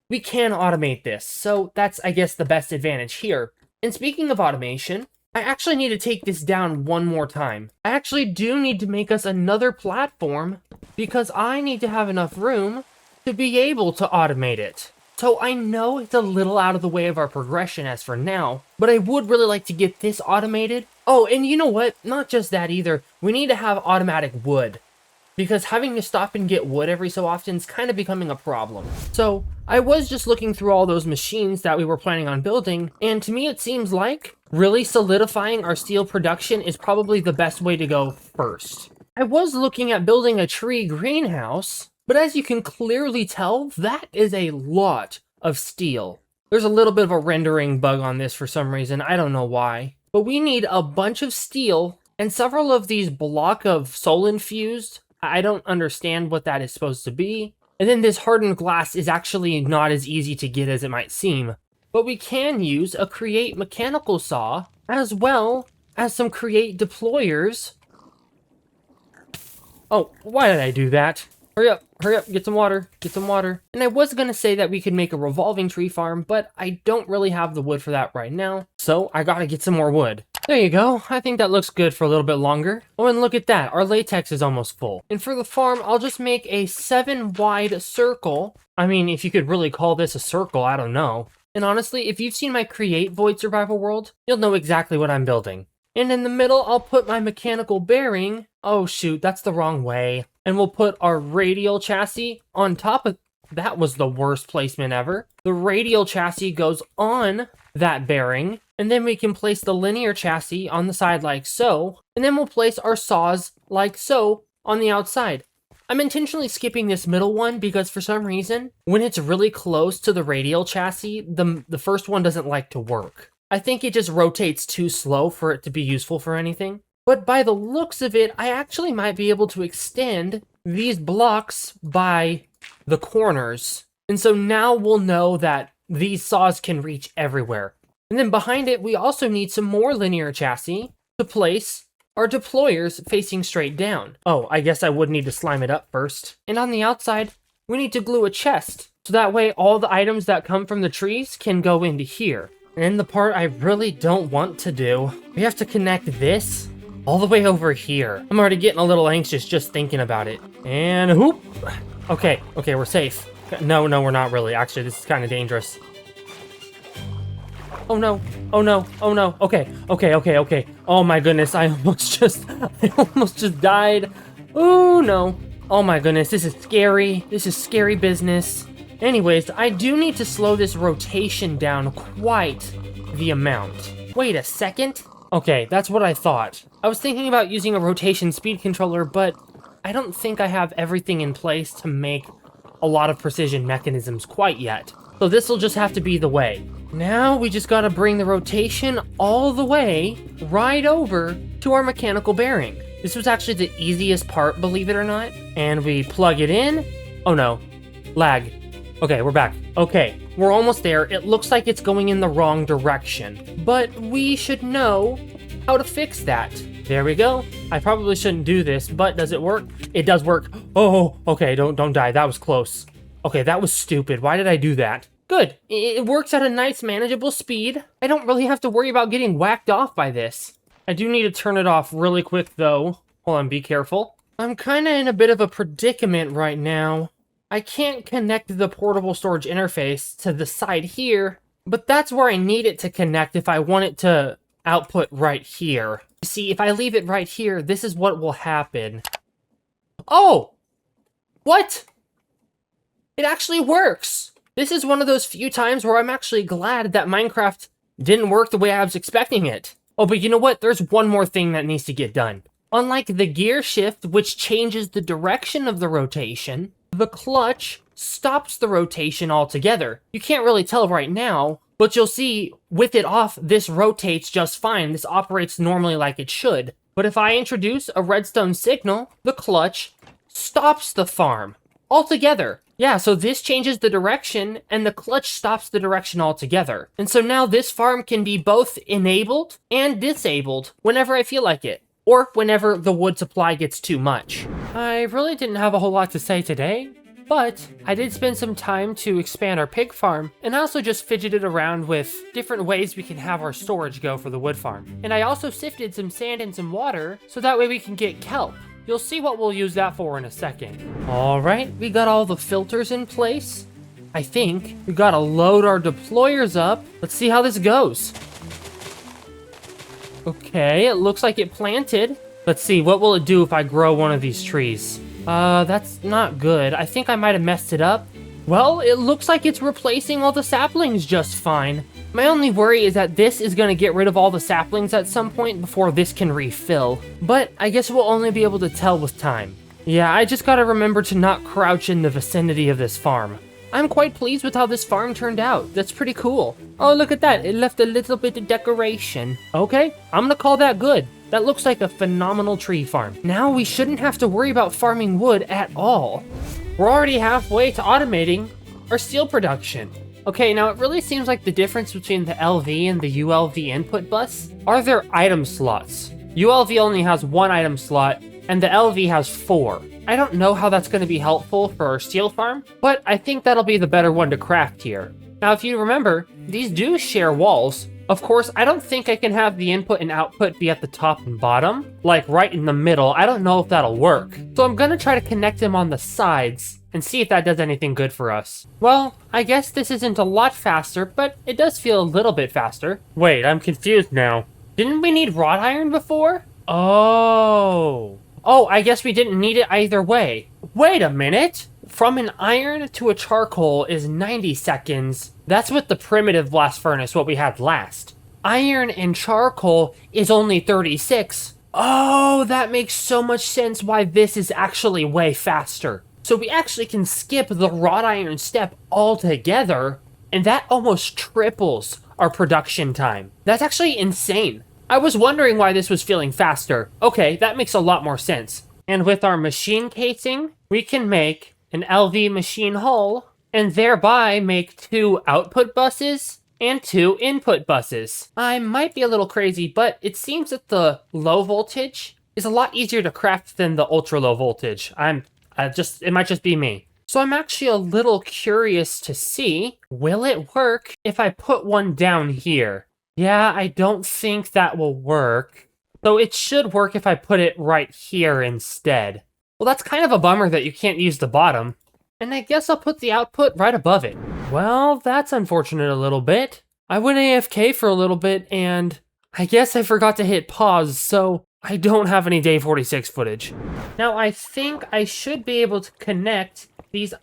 S1: we can automate this. So that's, I guess, the best advantage here. And speaking of automation, I actually need to take this down one more time. I actually do need to make us another platform because I need to have enough room to be able to automate it. So I know it's a little out of the way of our progression as for now, but I would really like to get this automated. Oh, and you know what? Not just that either. We need to have automatic wood, because having to stop and get wood every so often is kind of becoming a problem. So I was just looking through all those machines that we were planning on building, and to me it seems like really solidifying our steel production is probably the best way to go first. I was looking at building a tree greenhouse, but as you can clearly tell, that is a lot of steel. There's a little bit of a rendering bug on this for some reason, I don't know why. But we need a bunch of steel and several of these block of soul infused. I don't understand what that is supposed to be. And then this hardened glass is actually not as easy to get as it might seem. But we can use a create mechanical saw as well as some create deployers. Oh, why did I do that? Hurry up, get some water, And I was gonna say that we could make a revolving tree farm, but I don't really have the wood for that right now. So I gotta get some more wood. There you go, I think that looks good for a little bit longer. Oh, and look at that, our latex is almost full. And for the farm, I'll just make a 7 wide circle. I mean, if you could really call this a circle, I don't know. And honestly, if you've seen my Create Void Survival World, you'll know exactly what I'm building. And in the middle, I'll put my mechanical bearing. Oh shoot, that's the wrong way. And we'll put our radial chassis on top of... That was the worst placement ever. The radial chassis goes on that bearing, and then we can place the linear chassis on the side like so, and then we'll place our saws like so on the outside. I'm intentionally skipping this middle one because for some reason, when it's really close to the radial chassis, the first one doesn't like to work. I think it just rotates too slow for it to be useful for anything. But by the looks of it, I actually might be able to extend these blocks by the corners. And so now we'll know that these saws can reach everywhere. And then behind it, we also need some more linear chassis to place our deployers facing straight down. Oh, I guess I would need to slime it up first. And on the outside, we need to glue a chest. So that way all the items that come from the trees can go into here. And the part I really don't want to do, we have to connect this all the way over here. I'm already getting a little anxious just thinking about it. And whoop. Okay, we're safe. No, we're not really. Actually, this is kind of dangerous. Oh no. Okay. Oh my goodness, I almost just died. Oh no. Oh my goodness, this is scary. This is scary business. Anyways, I do need to slow this rotation down quite the amount. Wait a second. Okay, that's what I thought. I was thinking about using a rotation speed controller, but I don't think I have everything in place to make a lot of precision mechanisms quite yet. So this will just have to be the way. Now we just gotta bring the rotation all the way right over to our mechanical bearing. This was actually the easiest part, believe it or not. And we plug it in. Oh no, lag. Okay, we're back. Okay, we're almost there. It looks like it's going in the wrong direction, but we should know how to fix that. There we go. I probably shouldn't do this, but does it work? It does work. Oh, okay, don't die. That was close. Okay, that was stupid. Why did I do that? Good. It works at a nice, manageable speed. I don't really have to worry about getting whacked off by this. I do need to turn it off really quick, though. Hold on, be careful. I'm kind of in a bit of a predicament right now. I can't connect the portable storage interface to the side here, but that's where I need it to connect if I want it to output right here. You see, if I leave it right here, this is what will happen. Oh! What? It actually works! This is one of those few times where I'm actually glad that Minecraft didn't work the way I was expecting it. Oh, but you know what? There's one more thing that needs to get done. Unlike the gear shift, which changes the direction of the rotation, the clutch stops the rotation altogether. You can't really tell right now, but you'll see with it off, this rotates just fine. This operates normally like it should. But if I introduce a redstone signal, the clutch stops the farm altogether. Yeah, so this changes the direction, and the clutch stops the direction altogether. And so now this farm can be both enabled and disabled whenever I feel like it, or whenever the wood supply gets too much. I really didn't have a whole lot to say today, but I did spend some time to expand our pig farm, and I also just fidgeted around with different ways we can have our storage go for the wood farm. And I also sifted some sand and some water, so that way we can get kelp. You'll see what we'll use that for in a second. All right, we got all the filters in place. I think we gotta load our deployers up. Let's see how this goes. Okay, it looks like it planted. Let's see, what will it do if I grow one of these trees? That's not good. I think I might have messed it up. Well, it looks like it's replacing all the saplings just fine. My only worry is that this is going to get rid of all the saplings at some point before this can refill. But I guess we'll only be able to tell with time. Yeah, I just gotta remember to not crouch in the vicinity of this farm. I'm quite pleased with how this farm turned out. That's pretty cool. Oh, look at that. It left a little bit of decoration. Okay, I'm gonna call that good. That looks like a phenomenal tree farm. Now we shouldn't have to worry about farming wood at all. We're already halfway to automating our steel production. Okay, now it really seems like the difference between the LV and the ULV input bus are their item slots. ULV only has one item slot, and the LV has 4. I don't know how that's going to be helpful for our steel farm, but I think that'll be the better one to craft here. Now, if you remember, these do share walls. Of course, I don't think I can have the input and output be at the top and bottom, like right in the middle. I don't know if that'll work. So I'm going to try to connect them on the sides and see if that does anything good for us. Well, I guess this isn't a lot faster, but it does feel a little bit faster. Wait, I'm confused now. Didn't we need wrought iron before? Oh, I guess we didn't need it either way. Wait a minute. From an iron to a charcoal is 90 seconds. That's with the primitive blast furnace, what we had last. Iron and charcoal is only 36. Oh, that makes so much sense why this is actually way faster. So we actually can skip the wrought iron step altogether, and that almost triples our production time. That's actually insane. I was wondering why this was feeling faster. Okay, that makes a lot more sense. And with our machine casing, we can make an LV machine hull, and thereby make 2 output buses and 2 input buses. I might be a little crazy, but it seems that the low voltage is a lot easier to craft than the ultra low voltage. It might just be me. So I'm actually a little curious to see, will it work if I put one down here? Yeah, I don't think that will work. So it should work if I put it right here instead. Well, that's kind of a bummer that you can't use the bottom. And I guess I'll put the output right above it. Well, that's unfortunate a little bit. I went AFK for a little bit, and I guess I forgot to hit pause, so I don't have any day 46 footage. Now, I think I should be able to connect these...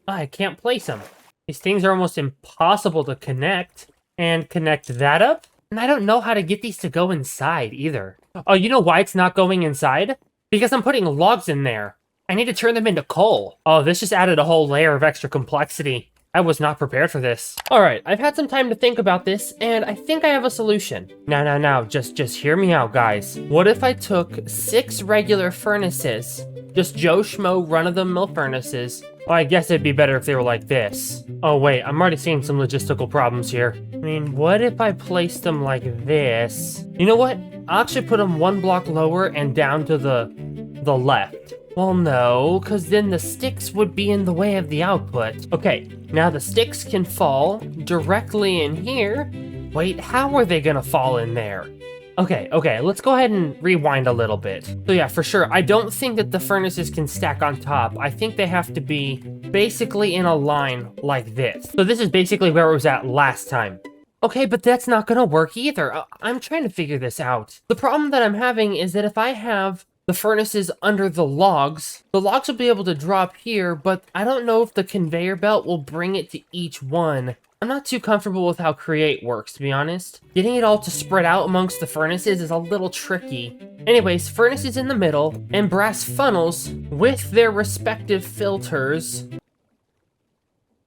S1: I can't place them. These things are almost impossible to connect. And connect that up. And I don't know how to get these to go inside either. Oh, you know why it's not going inside? Because I'm putting logs in there. I need to turn them into coal. Oh, this just added a whole layer of extra complexity. I was not prepared for this. All right, I've had some time to think about this, and I think I have a solution. Now, just hear me out, guys. What if I took 6 regular furnaces, just Joe Schmo run-of-the-mill furnaces? Well, I guess it'd be better if they were like this. Oh wait, I'm already seeing some logistical problems here. I mean, what if I placed them like this? You know what? I'll actually put them 1 block lower and down to the left. Well, no, because then the sticks would be in the way of the output. Okay, now the sticks can fall directly in here. Wait, how are they gonna fall in there? Okay, let's go ahead and rewind a little bit. So yeah, for sure, I don't think that the furnaces can stack on top. I think they have to be basically in a line like this. So this is basically where it was at last time. Okay, but that's not gonna work either. I'm trying to figure this out. The problem that I'm having is that if I have the furnaces under the logs will be able to drop here, but I don't know if the conveyor belt will bring it to each one. I'm not too comfortable with how Create works, to be honest. Getting it all to spread out amongst the furnaces is a little tricky. Anyways, furnaces in the middle, and brass funnels with their respective filters.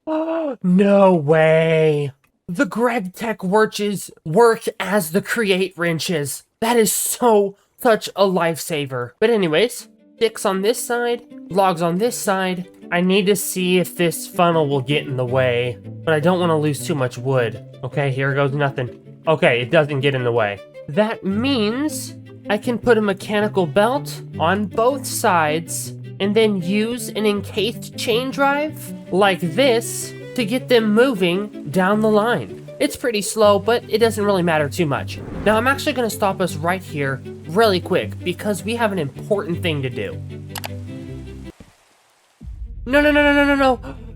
S1: Oh, no way! The Greg Tech wrenches work as the Create wrenches. That is such a lifesaver. But anyways, sticks on this side, logs on this side. I need to see if this funnel will get in the way, but I don't want to lose too much wood. Okay, here goes nothing. Okay, it doesn't get in the way. That means I can put a mechanical belt on both sides and then use an encased chain drive like this to get them moving down the line. It's pretty slow, but it doesn't really matter too much. Now, I'm actually going to stop us right here really quick because we have an important thing to do. No.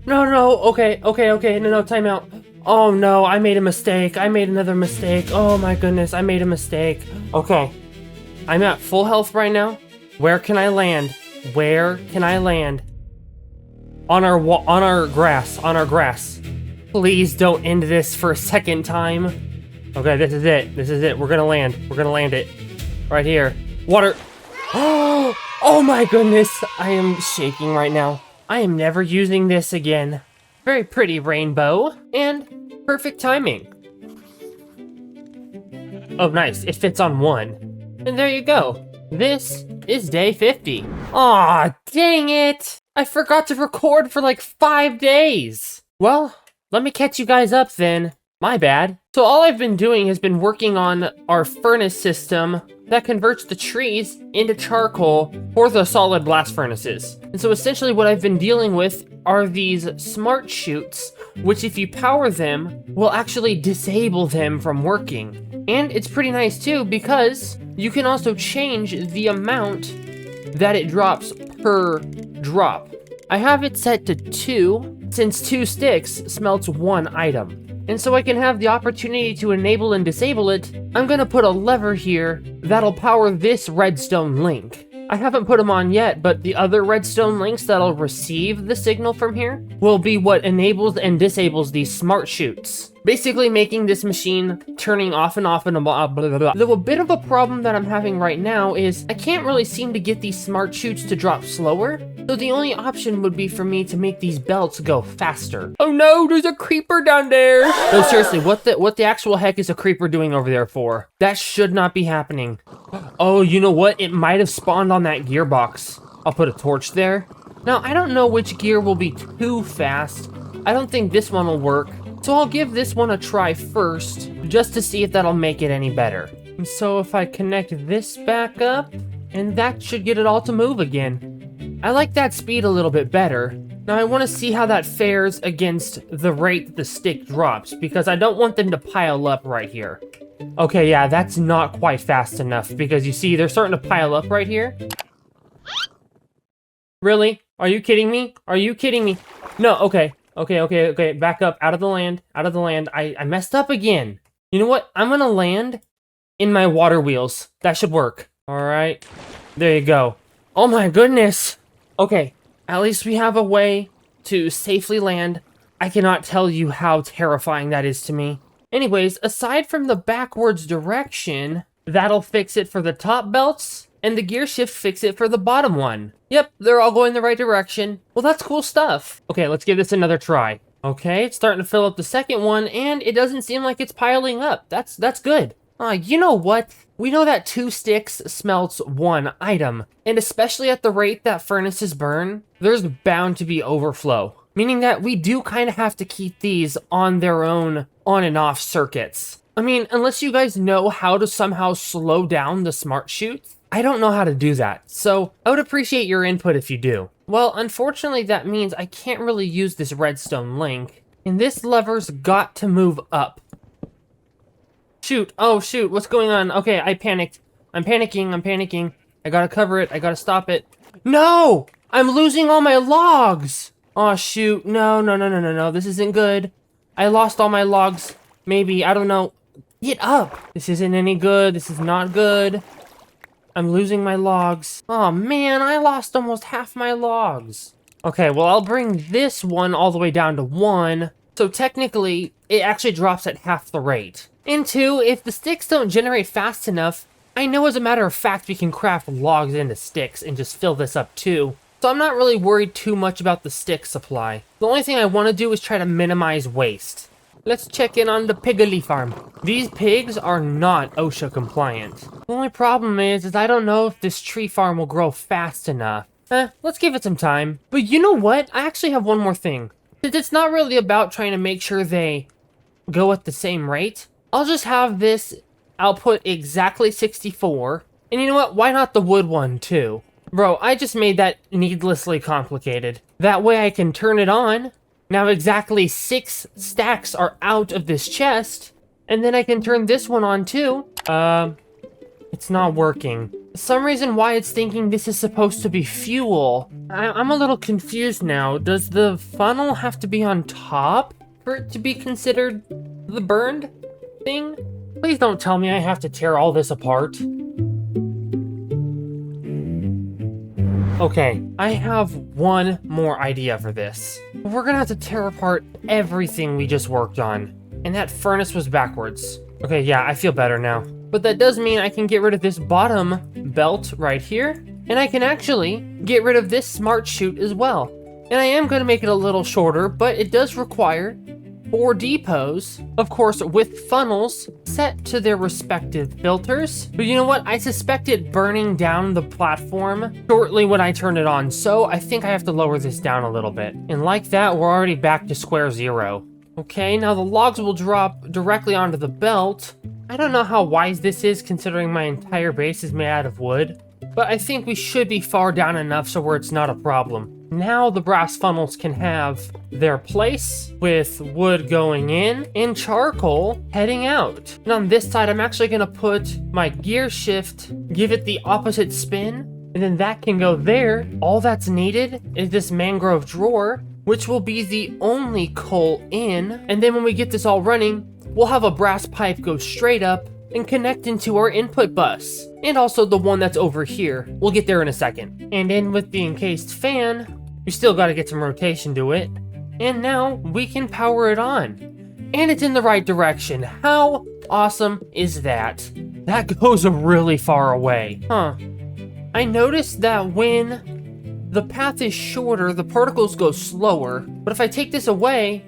S1: Okay, no, time out. Oh no, I made a mistake. I made another mistake. Oh my goodness, I made a mistake. Okay, I'm at full health right now. Where can I land? Where can I land? On our grass. Please don't end this for a second time. Okay, this is it. We're gonna land it. Right here. Water. Oh my goodness. I am shaking right now. I am never using this again. Very pretty rainbow. And perfect timing. Oh, nice. It fits on 1. And there you go. This is day 50. Aw, dang it. I forgot to record for like 5 days. Well, let me catch you guys up then. My bad. So all I've been doing has been working on our furnace system that converts the trees into charcoal for the solid blast furnaces. And so essentially what I've been dealing with are these smart chutes, which if you power them, will actually disable them from working. And it's pretty nice too, because you can also change the amount that it drops per drop. I have it set to 2, since 2 sticks smelts 1 item. And so I can have the opportunity to enable and disable it, I'm gonna put a lever here that'll power this redstone link. I haven't put them on yet, but the other redstone links that'll receive the signal from here will be what enables and disables these smart chutes. Basically making this machine turning off and on and blah, blah, blah, blah. Though a bit of a problem that I'm having right now is I can't really seem to get these smart chutes to drop slower. So the only option would be for me to make these belts go faster. Oh no, there's a creeper down there. No, seriously, what the actual heck is a creeper doing over there for? That should not be happening. Oh, you know what? It might have spawned on that gearbox. I'll put a torch there. Now, I don't know which gear will be too fast. I don't think this one will work. So I'll give this one a try first, just to see if that'll make it any better. And so if I connect this back up, and that should get it all to move again. I like that speed a little bit better. Now I want to see how that fares against the rate that the stick drops, because I don't want them to pile up right here. Okay, yeah, that's not quite fast enough, because you see, they're starting to pile up right here. Really? Are you kidding me? Are you kidding me? No, okay. Okay, back up, out of the land. I messed up again. You know what? I'm gonna land in my water wheels. That should work. All right, there you go. Oh my goodness. Okay, at least we have a way to safely land. I cannot tell you how terrifying that is to me. Anyways, aside from the backwards direction, that'll fix it for the top belts, and the gear shift fix it for the bottom one. Yep, they're all going the right direction. Well, that's cool stuff. Okay, let's give this another try. Okay, it's starting to fill up the second one, and it doesn't seem like it's piling up. That's good. You know what? We know that 2 sticks smelts 1 item, and especially at the rate that furnaces burn, there's bound to be overflow. Meaning that we do kind of have to keep these on their own on and off circuits. I mean, unless you guys know how to somehow slow down the smart chutes, I don't know how to do that, so I would appreciate your input if you do. Well, unfortunately that means I can't really use this redstone link, and this lever's got to move up. Shoot, oh shoot, what's going on? Okay, I panicked. I'm panicking. I gotta cover it, I gotta stop it. No! I'm losing all my logs! Oh shoot, no, this isn't good. I lost all my logs. Maybe, I don't know. Get up! This isn't any good, this is not good. I'm losing my logs. Oh man, I lost almost half my logs. Okay, well I'll bring this one all the way down to 1. So technically, it actually drops at half the rate. And 2, if the sticks don't generate fast enough, I know as a matter of fact we can craft logs into sticks and just fill this up too. So I'm not really worried too much about the stick supply. The only thing I want to do is try to minimize waste. Let's check in on the piggy farm. These pigs are not OSHA compliant. The only problem is I don't know if this tree farm will grow fast enough. Let's give it some time. But you know what? I actually have one more thing. Since it's not really about trying to make sure they go at the same rate, I'll just have this output exactly 64. And you know what? Why not the wood one too? Bro, I just made that needlessly complicated. That way I can turn it on. Now exactly 6 stacks are out of this chest. And then I can turn this one on too. It's not working. For some reason why it's thinking this is supposed to be fuel. I'm a little confused now. Does the funnel have to be on top for it to be considered the burned thing? Please don't tell me I have to tear all this apart. Okay, I have one more idea for this. We're gonna have to tear apart everything we just worked on. And that furnace was backwards. Okay, yeah, I feel better now. But that does mean I can get rid of this bottom belt right here. And I can actually get rid of this smart chute as well. And I am gonna make it a little shorter, but it does require 4 depots, of course, with funnels set to their respective filters. But you know what? I suspect it burning down the platform shortly when I turn it on, so I think I have to lower this down a little bit. And like that, we're already back to square zero. Okay, now the logs will drop directly onto the belt. I don't know how wise this is considering my entire base is made out of wood, but I think we should be far down enough so where it's not a problem. Now the brass funnels can have their place with wood going in and charcoal heading out. And on this side, I'm actually gonna put my gear shift, give it the opposite spin, and then that can go there. All that's needed is this mangrove drawer, which will be the only coal in. And then when we get this all running, we'll have a brass pipe go straight up and connect into our input bus. And also the one that's over here. We'll get there in a second. And in with the encased fan, we still gotta get some rotation to it. And now we can power it on. And it's in the right direction. How awesome is that? That goes really far away. Huh. I noticed that when the path is shorter, the particles go slower. But if I take this away,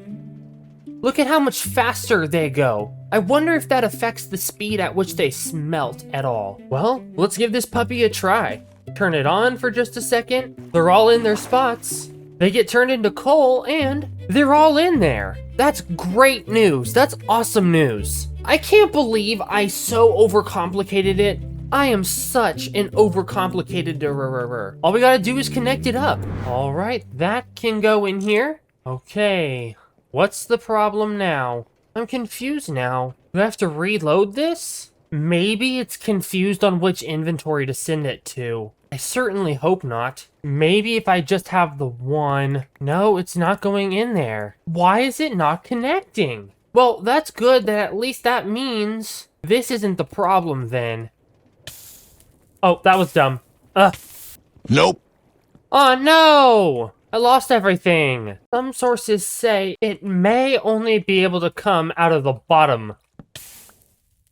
S1: look at how much faster they go. I wonder if that affects the speed at which they smelt at all. Well, let's give this puppy a try. Turn it on for just a second. They're all in their spots. They get turned into coal and they're all in there. That's great news. That's awesome news. I can't believe I so overcomplicated it. I am such an overcomplicated. All we gotta do is connect it up. All right, that can go in here. Okay, what's the problem now? I'm confused now. Do I have to reload this? Maybe it's confused on which inventory to send it to. I certainly hope not. Maybe if I just have the one. No, it's not going in there. Why is it not connecting? Well, that's good that at least that means this isn't the problem then. Oh, that was dumb.
S3: Nope.
S1: Oh no! I lost everything. Some sources say it may only be able to come out of the bottom.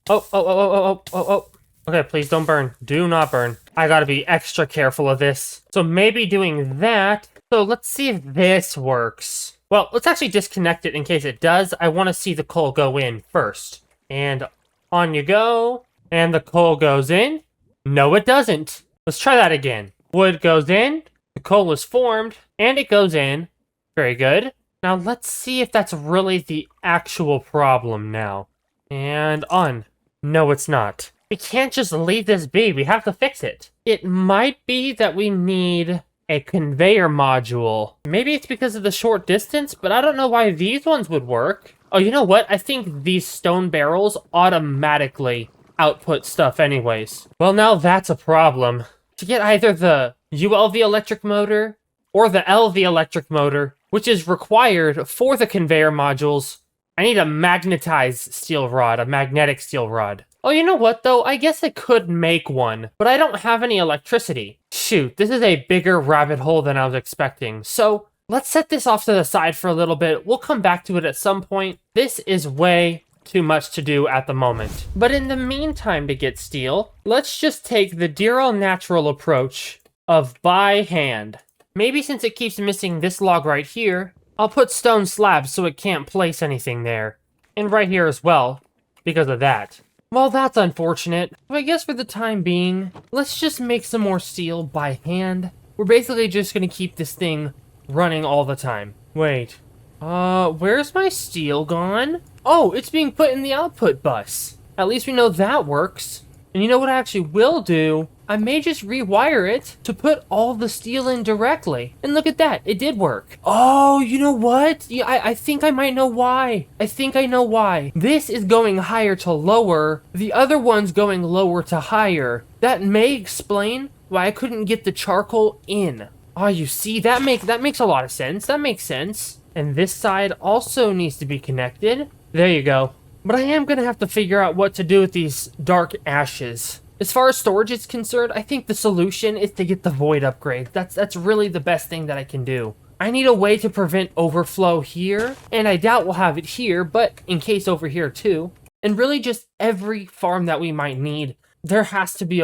S1: Oh. Okay, please don't burn. Do not burn. I gotta be extra careful of this. So maybe doing that. So let's see if this works. Well, let's actually disconnect it in case it does. I want to see the coal go in first. And on you go. And the coal goes in. No, it doesn't. Let's try that again. Wood goes in. The coal is formed. And it goes in. Very good. Now let's see if that's really the actual problem now. And on. No, it's not. We can't just leave this be. We have to fix it. It might be that we need a conveyor module. Maybe it's because of the short distance, but I don't know why these ones would work. Oh, you know what? I think these stone barrels automatically output stuff anyways. Well, now that's a problem. To get either the ULV electric motor or the LV electric motor, which is required for the conveyor modules, I need a magnetized steel rod, a magnetic steel rod. Oh, you know what, though? I guess I could make one, but I don't have any electricity. Shoot, this is a bigger rabbit hole than I was expecting. So, let's set this off to the side for a little bit. We'll come back to it at some point. This is way too much to do at the moment. But in the meantime, to get steel, let's just take the dear all natural approach of by hand. Maybe since it keeps missing this log right here, I'll put stone slabs so it can't place anything there. And right here as well, because of that. Well, that's unfortunate. So I guess for the time being, let's just make some more steel by hand. We're basically just gonna keep this thing running all the time. Wait. Where's my steel gone? Oh, it's being put in the output bus. At least we know that works. And you know what I actually will do? I may just rewire it to put all the steel in directly. And look at that, it did work. Oh, you know what? Yeah, I think I might know why. I think I know why. This is going higher to lower. The other one's going lower to higher. That may explain why I couldn't get the charcoal in. Oh, you see, that makes a lot of sense. That makes sense. And this side also needs to be connected. There you go. But I am gonna have to figure out what to do with these dark ashes. As far as storage is concerned, I think the solution is to get the void upgrade. That's really the best thing that I can do. I need a way to prevent overflow here, and I doubt we'll have it here, but in case over here too. And really just every farm that we might need, there has to be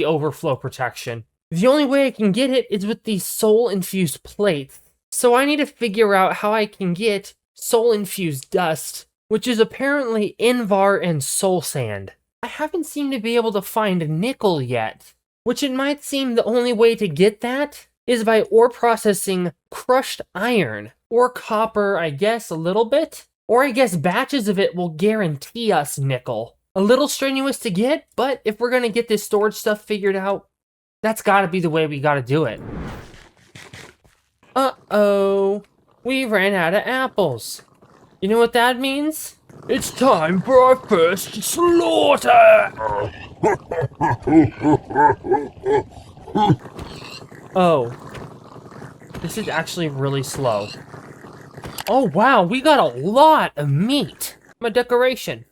S1: overflow protection. The only way I can get it is with these soul-infused plates. So I need to figure out how I can get soul-infused dust, which is apparently Invar and soul sand. I haven't seemed to be able to find nickel yet, which it might seem the only way to get that is by ore processing crushed iron, or copper, I guess, a little bit, or I guess batches of it will guarantee us nickel. A little strenuous to get, but if we're gonna get this storage stuff figured out, that's gotta be the way we gotta do it. Uh-oh, we ran out of apples. You know what that means? It's time for our first slaughter! Oh. This is actually really slow. Oh wow, we got a lot of meat! My decoration.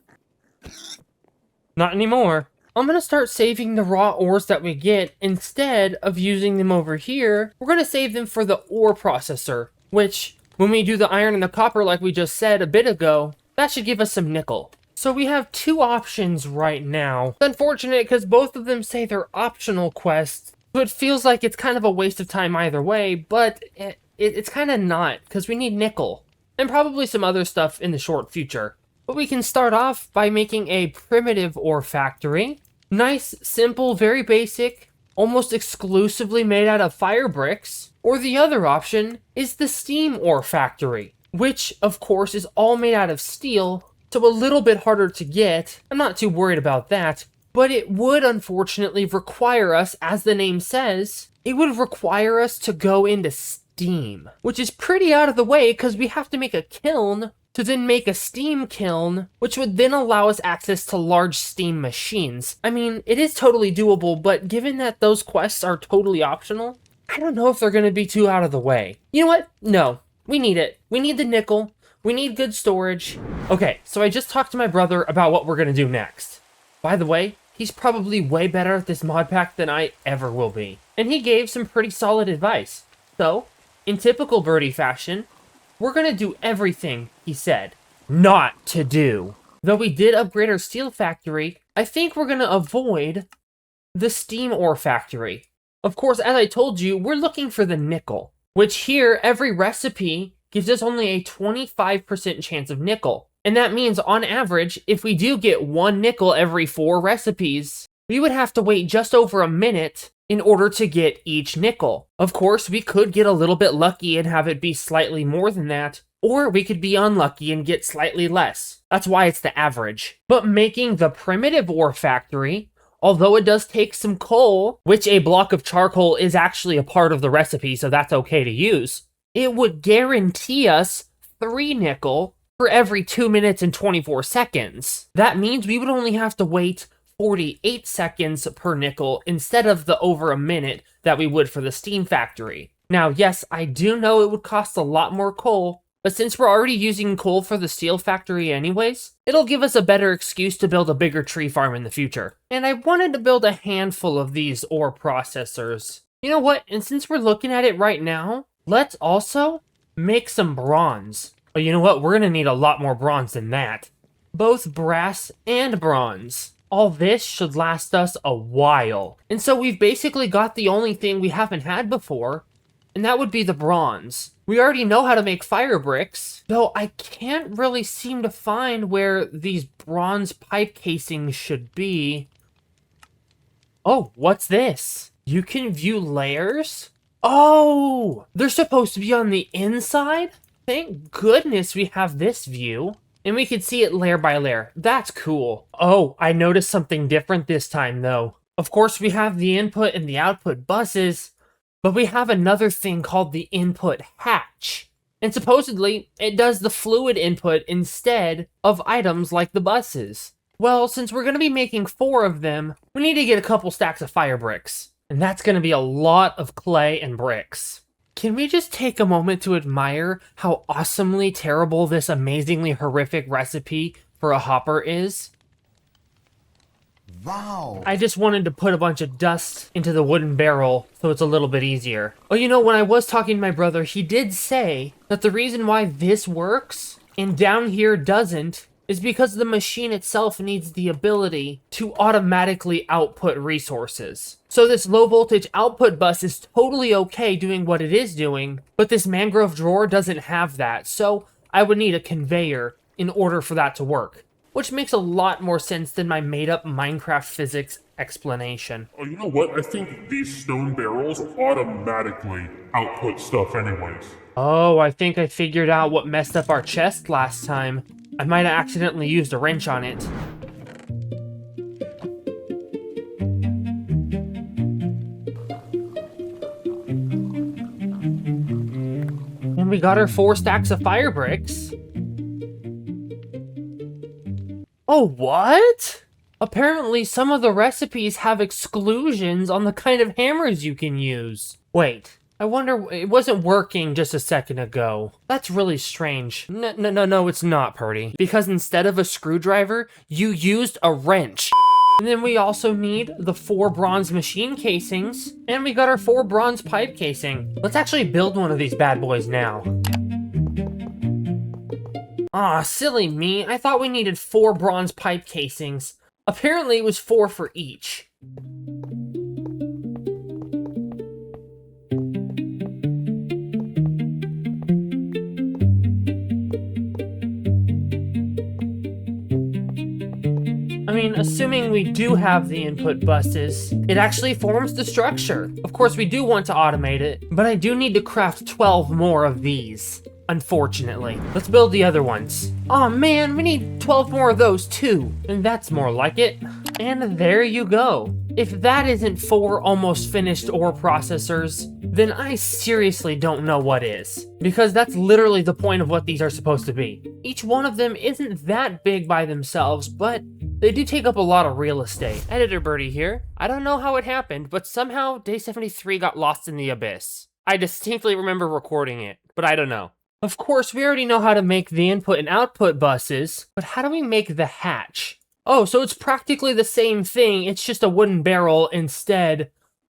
S1: Not anymore. I'm gonna start saving the raw ores that we get. Instead of using them over here, we're gonna save them for the ore processor, which, when we do the iron and the copper like we just said a bit ago, that should give us some nickel. So we have two options right now. It's unfortunate because both of them say they're optional quests, so it feels like it's kind of a waste of time either way, but it's kind of not, because we need nickel. And probably some other stuff in the short future. But we can start off by making a primitive ore factory. Nice, simple, very basic, almost exclusively made out of fire bricks. Or the other option is the steam ore factory, which of course is all made out of steel, so a little bit harder to get. I'm not too worried about that, but it would unfortunately require us, as the name says, it would require us to go into steam, which is pretty out of the way because we have to make a kiln to then make a steam kiln, which would then allow us access to large steam machines. I mean, it is totally doable, but given that those quests are totally optional, I don't know if they're going to be too out of the way. You know what? No, we need it. We need the nickel. We need good storage. Okay, so I just talked to my brother about what we're going to do next. By the way, he's probably way better at this mod pack than I ever will be. And he gave some pretty solid advice. So, in typical Burdy fashion, we're gonna do everything he said not to do. Though we did upgrade our steel factory, I think we're gonna avoid the steam ore factory. Of course, as I told you, we're looking for the nickel, which here, every recipe gives us only a 25% chance of nickel. And that means, on average, if we do get 1 nickel every 4 recipes, we would have to wait just over a minute in order to get each nickel. Of course, we could get a little bit lucky and have it be slightly more than that, or we could be unlucky and get slightly less. That's why it's the average. But making the primitive ore factory, although it does take some coal, which a block of charcoal is actually a part of the recipe, so that's okay to use, it would guarantee us 3 nickel for every 2 minutes and 24 seconds. That means we would only have to wait 48 seconds per nickel instead of the over a minute that we would for the steam factory. Now, yes, I do know it would cost a lot more coal, but since we're already using coal for the steel factory anyways, it'll give us a better excuse to build a bigger tree farm in the future. And I wanted to build a handful of these ore processors. You know what? And since we're looking at it right now, let's also make some bronze. But you know what? We're gonna need a lot more bronze than that. Both brass and bronze. All this should last us a while. And so we've basically got the only thing we haven't had before, and that would be the bronze. We already know how to make fire bricks, though I can't really seem to find where these bronze pipe casings should be. Oh, what's this? You can view layers? Oh, they're supposed to be on the inside? Thank goodness we have this view. And we can see it layer by layer. That's cool. Oh, I noticed something different this time, though. Of course, we have the input and the output buses, but we have another thing called the input hatch. And supposedly, it does the fluid input instead of items like the buses. Well, since we're going to be making 4 of them, we need to get a couple stacks of fire bricks. And that's going to be a lot of clay and bricks. Can we just take a moment to admire how awesomely terrible this amazingly horrific recipe for a hopper is?
S3: Wow.
S1: I just wanted to put a bunch of dust into the wooden barrel so it's a little bit easier. Oh, you know, when I was talking to my brother, he did say that the reason why this works and down here doesn't is because the machine itself needs the ability to automatically output resources. So this low voltage output bus is totally okay doing what it is doing, but this mangrove drawer doesn't have that, so I would need a conveyor in order for that to work. Which makes a lot more sense than my made-up Minecraft physics explanation.
S4: Oh, you know what? I think these stone barrels automatically output stuff anyways.
S1: Oh, I think I figured out what messed up our chest last time. I might have accidentally used a wrench on it. And we got our 4 stacks of fire bricks. Oh, what? Apparently some of the recipes have exclusions on the kind of hammers you can use. Wait, I wonder, it wasn't working just a second ago. That's really strange. No, it's not, Purdy. Because instead of a screwdriver, you used a wrench. And then we also need the 4 bronze machine casings, and we got our 4 bronze pipe casing. Let's actually build one of these bad boys now. Aw, silly me. I thought we needed 4 bronze pipe casings. Apparently it was 4 for each. I mean, assuming we do have the input buses, it actually forms the structure. Of course, we do want to automate it, but I do need to craft 12 more of these, unfortunately. Let's build the other ones. Oh man, we need 12 more of those too. And that's more like it. And there you go. If that isn't 4 almost finished ore processors, then I seriously don't know what is. Because that's literally the point of what these are supposed to be. Each one of them isn't that big by themselves, but they do take up a lot of real estate. Editor Burdy here. I don't know how it happened, but somehow Day 73 got lost in the abyss. I distinctly remember recording it, but I don't know. Of course, we already know how to make the input and output buses, but how do we make the hatch? Oh, so it's practically the same thing, it's just a wooden barrel instead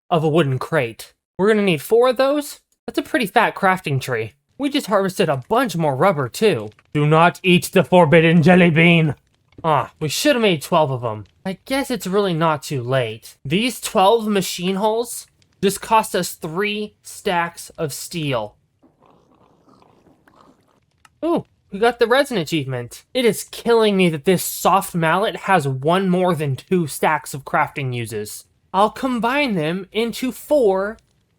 S1: of a wooden crate. We're gonna need 4 of those? That's a pretty fat crafting tree. We just harvested a bunch more rubber too. Do not eat the forbidden jelly bean. Ah, we should have made 12 of them. I guess it's really not too late. These 12 machine holes just cost us 3 stacks of steel. Ooh, we got the resin achievement. It is killing me that this soft mallet has 1 more than 2 stacks of crafting uses. I'll combine them into 4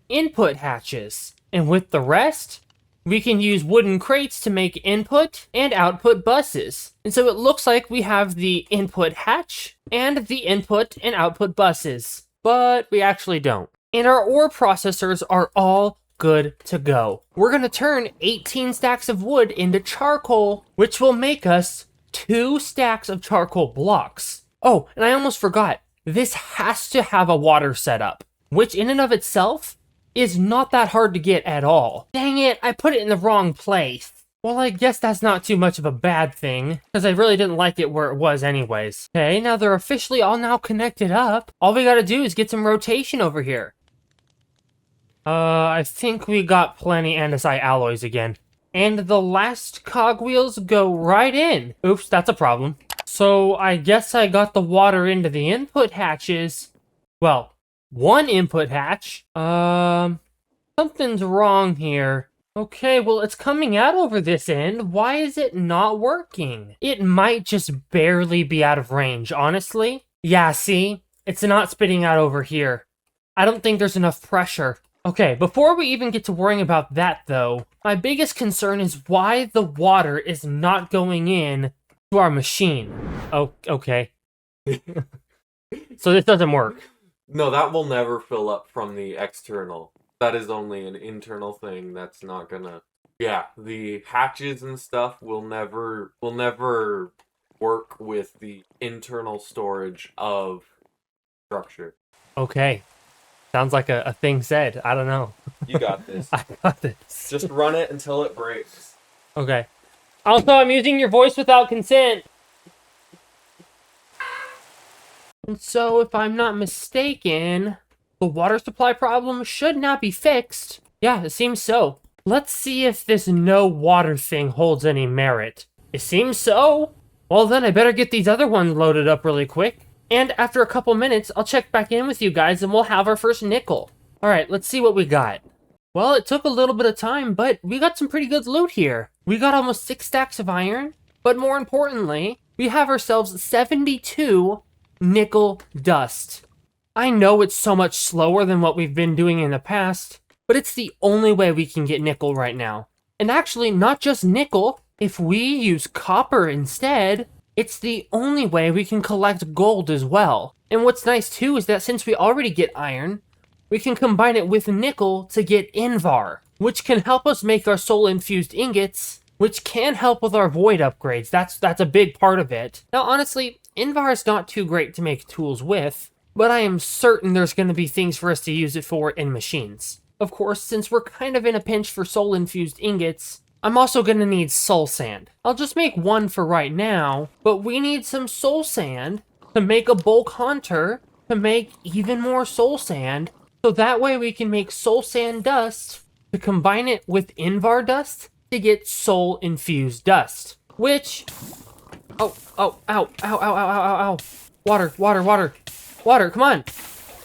S1: input hatches. And with the rest, we can use wooden crates to make input and output buses. And so it looks like we have the input hatch and the input and output buses. But we actually don't. And our ore processors are all good to go. We're gonna turn 18 stacks of wood into charcoal, which will make us 2 stacks of charcoal blocks. Oh, and I almost forgot. This has to have a water setup, which in and of itself is not that hard to get at all. Dang it, I put it in the wrong place. Well, I guess that's not too much of a bad thing, because I really didn't like it where it was anyways. Okay, now they're officially all now connected up. All we gotta do is get some rotation over here. I think we got plenty andesite alloys again. And the last cogwheels go right in. Oops, that's a problem. So I guess I got the water into the input hatches. Well, 1 input hatch. Something's wrong here. Okay, well, it's coming out over this end. Why is it not working? It might just barely be out of range, honestly. Yeah, see? It's not spitting out over here. I don't think there's enough pressure. Okay, before we even get to worrying about that, though, my biggest concern is why the water is not going in to our machine. Oh, okay. So this doesn't work.
S5: No, that will never fill up from the external. That is only an internal thing. That's not gonna... Yeah, the hatches and stuff will never work with the internal storage of structure.
S1: Okay. Sounds like a thing said. I don't know.
S5: You got this.
S1: I got this.
S5: Just run it until it breaks.
S1: Okay. Also, I'm using your voice without consent. And so, if I'm not mistaken, the water supply problem should now be fixed. Yeah, it seems so. Let's see if this no water thing holds any merit. It seems so. Well, then I better get these other ones loaded up really quick. And after a couple minutes, I'll check back in with you guys and we'll have our first nickel. Alright, let's see what we got. Well, it took a little bit of time, but we got some pretty good loot here. We got almost 6 stacks of iron, but more importantly, we have ourselves 72 nickel dust. I know it's so much slower than what we've been doing in the past, but it's the only way we can get nickel right now. And actually, not just nickel. If we use copper instead, it's the only way we can collect gold as well. And what's nice too is that since we already get iron, we can combine it with nickel to get Invar, which can help us make our soul-infused ingots, which can help with our void upgrades. That's a big part of it. Now, honestly, Invar is not too great to make tools with, but I am certain there's going to be things for us to use it for in machines. Of course, since we're kind of in a pinch for soul-infused ingots, I'm also going to need soul sand. I'll just make 1 for right now, but we need some soul sand to make a bulk hunter to make even more soul sand. So that way we can make soul sand dust to combine it with invar dust to get soul infused dust. Which, ow, ow, ow, ow, ow, ow, ow, ow. Water, water, water, water, come on.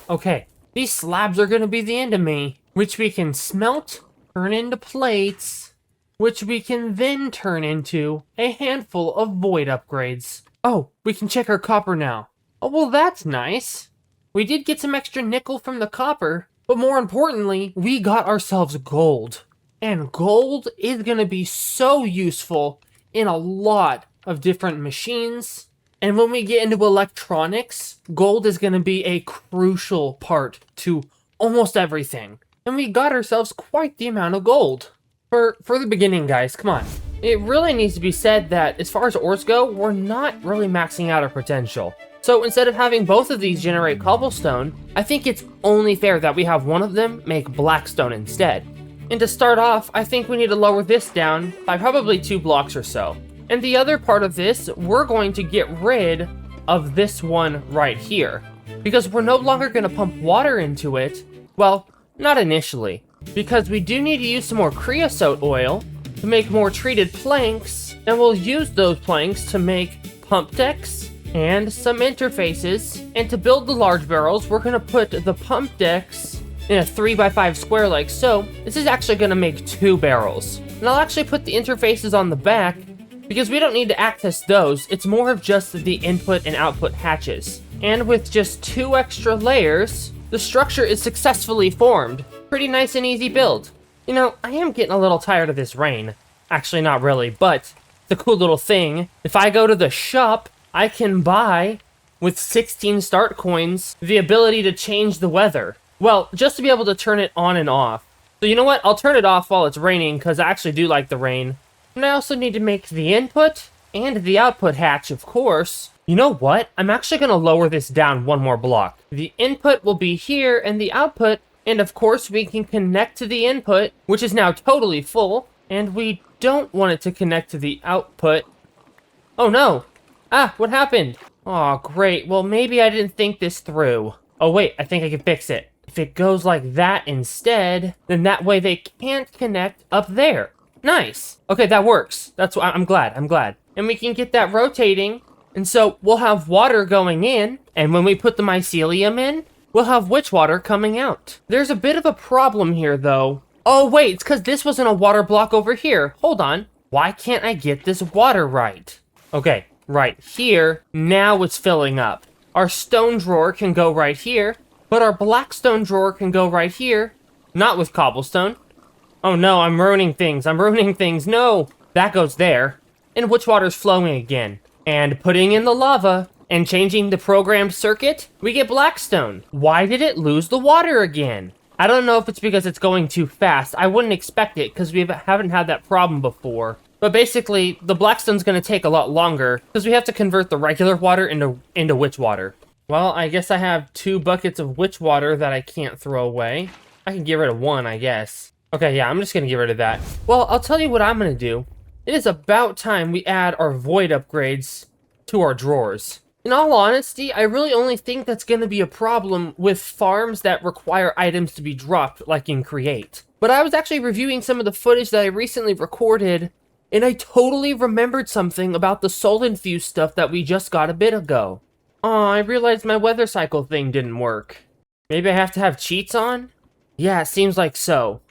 S1: Okay, these slabs are gonna be the end of me, which we can smelt, turn into plates, which we can then turn into a handful of void upgrades. Oh, we can check our copper now. Oh, well, that's nice. We did get some extra nickel from the copper, but more importantly, we got ourselves gold. And gold is going to be so useful in a lot of different machines. And when we get into electronics, gold is going to be a crucial part to almost everything. And we got ourselves quite the amount of gold. For the beginning, guys, come on. It really needs to be said that as far as ores go, we're not really maxing out our potential. So instead of having both of these generate cobblestone, I think it's only fair that we have one of them make blackstone instead. And to start off, I think we need to lower this down by probably 2 blocks or so. And the other part of this, we're going to get rid of this one right here. Because we're no longer going to pump water into it. Well, not initially. Because we do need to use some more creosote oil to make more treated planks. And we'll use those planks to make pump decks and some interfaces. And to build the large barrels, we're going to put the pump decks in a 3x5 square like so. This is actually going to make 2 barrels. And I'll actually put the interfaces on the back because we don't need to access those. It's more of just the input and output hatches. And with just 2 extra layers, the structure is successfully formed. Pretty nice and easy build. You know, I am getting a little tired of this rain. Actually, not really, but the cool little thing, if I go to the shop, I can buy, with 16 start coins, the ability to change the weather. Well, just to be able to turn it on and off. So you know what? I'll turn it off while it's raining, because I actually do like the rain. And I also need to make the input and the output hatch, of course. You know what? I'm actually going to lower this down 1 more block. The input will be here, and the output, and of course we can connect to the input, which is now totally full, and we don't want it to connect to the output. Oh no! Ah, what happened? Aw, great. Well, maybe I didn't think this through. Oh wait, I think I can fix it. If it goes like that instead, then that way they can't connect up there. Nice. Okay, that works. That's why I'm glad. And we can get that rotating. And so we'll have water going in, and when we put the mycelium in, we'll have witch water coming out. There's a bit of a problem here, though. Oh, wait, it's because this wasn't a water block over here. Hold on. Why can't I get this water right? Okay, right here. Now it's filling up. Our stone drawer can go right here, but our blackstone drawer can go right here. Not with cobblestone. Oh no, I'm ruining things. No! That goes there. And witch water's flowing again. And putting in the lava and changing the programmed circuit, we get blackstone. Why did it lose the water again? I don't know if it's because it's going too fast. I wouldn't expect it because we haven't had that problem before. But basically, the blackstone's going to take a lot longer because we have to convert the regular water into witch water. Well, I guess I have 2 buckets of witch water that I can't throw away. I can get rid of 1, I guess. Okay, yeah, I'm just going to get rid of that. Well, I'll tell you what I'm going to do. It is about time we add our void upgrades to our drawers. In all honesty, I really only think that's going to be a problem with farms that require items to be dropped, like in Create. But I was actually reviewing some of the footage that I recently recorded, and I totally remembered something about the soul infused stuff that we just got a bit ago. Aw, I realized my weather cycle thing didn't work. Maybe I have to have cheats on? Yeah, it seems like so.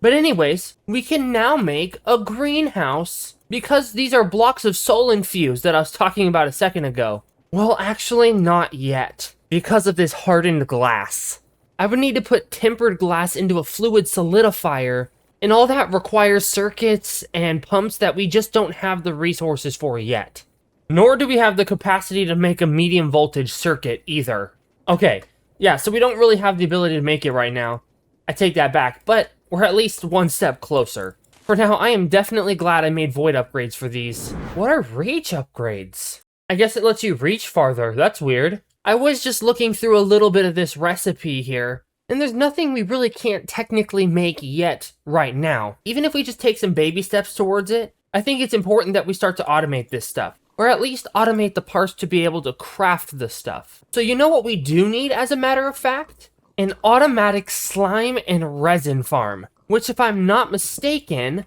S1: But anyways, we can now make a greenhouse because these are blocks of soul infused that I was talking about a second ago. Well, actually not yet, because of this hardened glass. I would need to put tempered glass into a fluid solidifier, and all that requires circuits and pumps that we just don't have the resources for yet. Nor do we have the capacity to make a medium voltage circuit either. Okay, yeah, so we don't really have the ability to make it right now. I take that back, but we're at least 1 step closer. For now, I am definitely glad I made void upgrades for these. What are reach upgrades? I guess it lets you reach farther. That's weird. I was just looking through a little bit of this recipe here, and there's nothing we really can't technically make yet right now. Even if we just take some baby steps towards it, I think it's important that we start to automate this stuff. or at least automate the parts to be able to craft the stuff. So you know what we do need, as a matter of fact? An automatic slime and resin farm, which, if I'm not mistaken...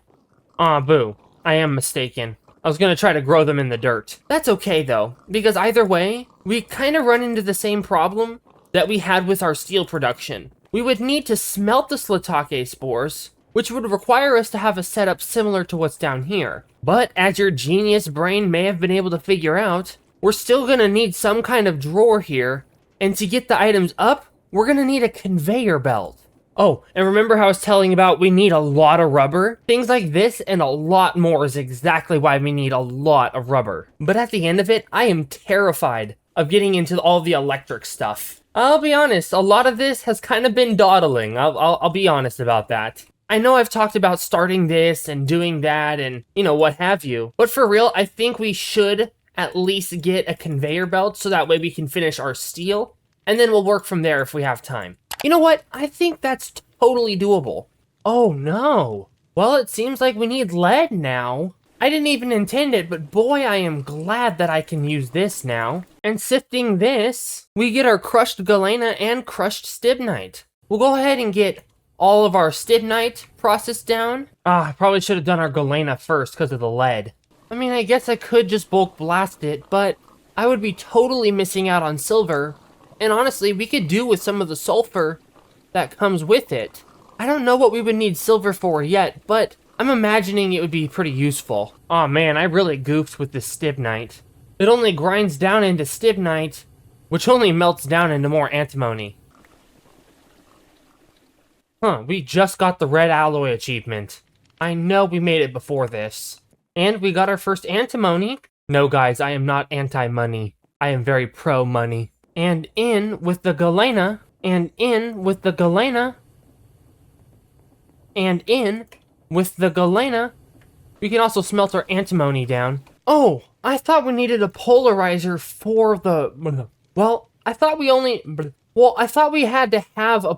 S1: boo. I am mistaken. I was gonna try to grow them in the dirt. That's okay, though, because either way, we kind of run into the same problem that we had with our steel production. We would need to smelt the Slitake spores, which would require us to have a setup similar to what's down here. But as your genius brain may have been able to figure out, we're still gonna need some kind of drawer here, and to get the items up, we're gonna need a conveyor belt. Oh, and remember how I was telling about we need a lot of rubber? Things like this and a lot more is exactly why we need a lot of rubber. But at the end of it, I am terrified of getting into all the electric stuff. I'll be honest, a lot of this has kind of been dawdling. I'll be honest about that. I know I've talked about starting this and doing that and, you know, what have you. But for real, I think we should at least get a conveyor belt so that way we can finish our steel. And then we'll work from there if we have time. You know what? I think that's totally doable. Oh no. Well, it seems like we need lead now. I didn't even intend it, but boy, I am glad that I can use this now. And sifting this, we get our crushed galena and crushed stibnite. We'll go ahead and get all of our stibnite processed down. I probably should have done our galena first because of the lead. I mean, I guess I could just bulk blast it, but I would be totally missing out on silver. And honestly, we could do with some of the sulfur that comes with it. I don't know what we would need silver for yet, but I'm imagining it would be pretty useful. Aw man, I really goofed with this stibnite. It only grinds down into stibnite, which only melts down into more antimony. Huh, we just got the red alloy achievement. I know we made it before this. And we got our first antimony. No guys, I am not anti-money. I am very pro-money. And in with the galena, and in with the galena, and in with the galena. We can also smelt our antimony down. Oh, I thought we needed a polarizer for the... Well, I thought we had to have a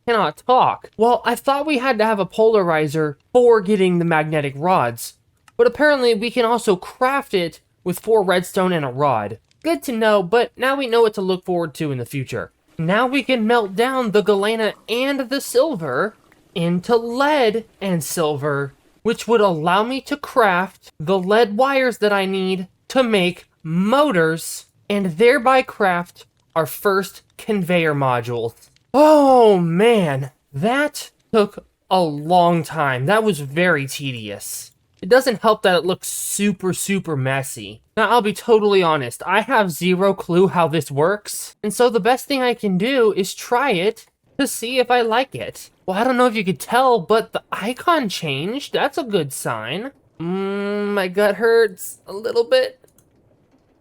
S1: cannot talk. Well, I thought we had to have a polarizer for getting the magnetic rods. But apparently we can also craft it with 4 redstone and a rod. Good to know, but now we know what to look forward to in the future. Now we can melt down the galena and the silver into lead and silver, which would allow me to craft the lead wires that I need to make motors and thereby craft our first conveyor modules. Oh man, that took a long time. That was very tedious. It doesn't help that it looks super messy. Now, I'll be totally honest, I have zero clue how this works, and so the best thing I can do is try it to see if I like it. Well, I don't know if you could tell, but the icon changed. That's a good sign. My gut hurts a little bit.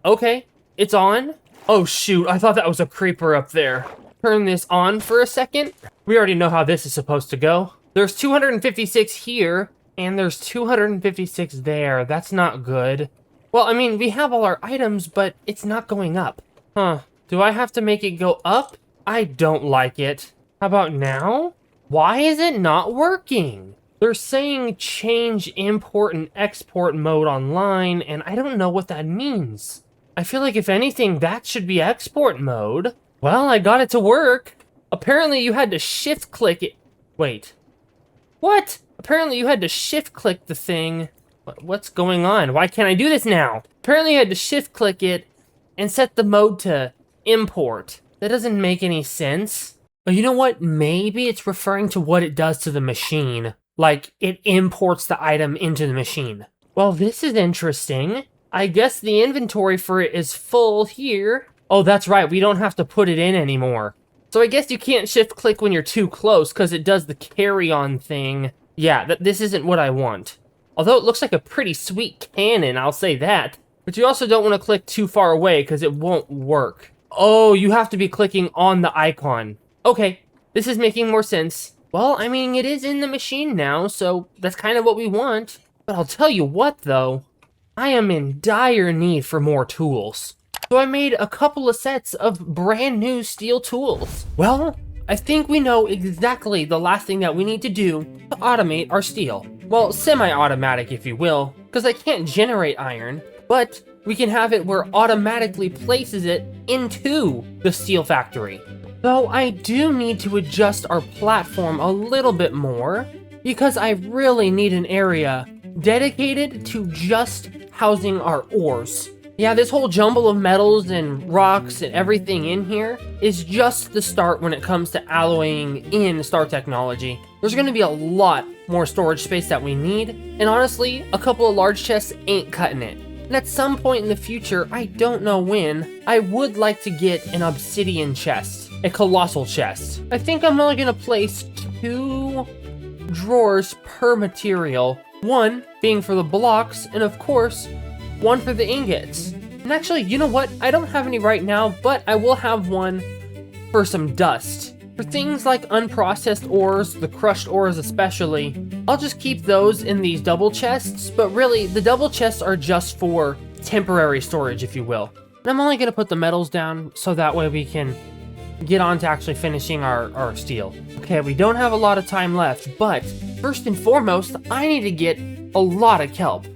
S1: Okay, it's on. Oh shoot, I thought that was a creeper up there. Turn this on for a second. We already know how this is supposed to go. There's 256 here. And there's 256 there. That's not good. Well, I mean, we have all our items, but it's not going up. Huh. Do I have to make it go up? I don't like it. How about now? Why is it not working? They're saying change import and export mode online, and I don't know what that means. I feel like if anything, that should be export mode. Well, I got it to work. Apparently you had to shift click it. Wait. What? Apparently you had to shift click the thing. What's going on? Why can't I do this now? Apparently you had to shift click it and set the mode to import. That doesn't make any sense. But you know what? Maybe it's referring to what it does to the machine. Like, it imports the item into the machine. Well, this is interesting. I guess the inventory for it is full here. Oh, that's right. We don't have to put it in anymore. So I guess you can't shift click when you're too close because it does the carry-on thing. Yeah, this isn't what I want. Although it looks like a pretty sweet cannon, I'll say that. But you also don't want to click too far away because it won't work. Oh, you have to be clicking on the icon. Okay, this is making more sense. Well, I mean, it is in the machine now, so that's kind of what we want. But I'll tell you what, though. I am in dire need for more tools. So I made a couple of sets of brand new steel tools. Well, I think we know exactly the last thing that we need to do to automate our steel. Well, semi-automatic if you will, because I can't generate iron, but we can have it where automatically places it into the steel factory. Though I do need to adjust our platform a little bit more, because I really need an area dedicated to just housing our ores. Yeah, this whole jumble of metals and rocks and everything in here is just the start when it comes to alloying in star technology. There's going to be a lot more storage space that we need, and honestly, a couple of large chests ain't cutting it. And at some point in the future, I don't know when, I would like to get an obsidian chest, a colossal chest. I think I'm only going to place 2 drawers per material, one being for the blocks, and of course, one for the ingots. And actually, you know what? I don't have any right now, but I will have one for some dust. For things like unprocessed ores, the crushed ores especially, I'll just keep those in these double chests, but really, the double chests are just for temporary storage, if you will. And I'm only going to put the metals down, so that way we can get on to actually finishing our steel. Okay, we don't have a lot of time left, but first and foremost, I need to get a lot of kelp.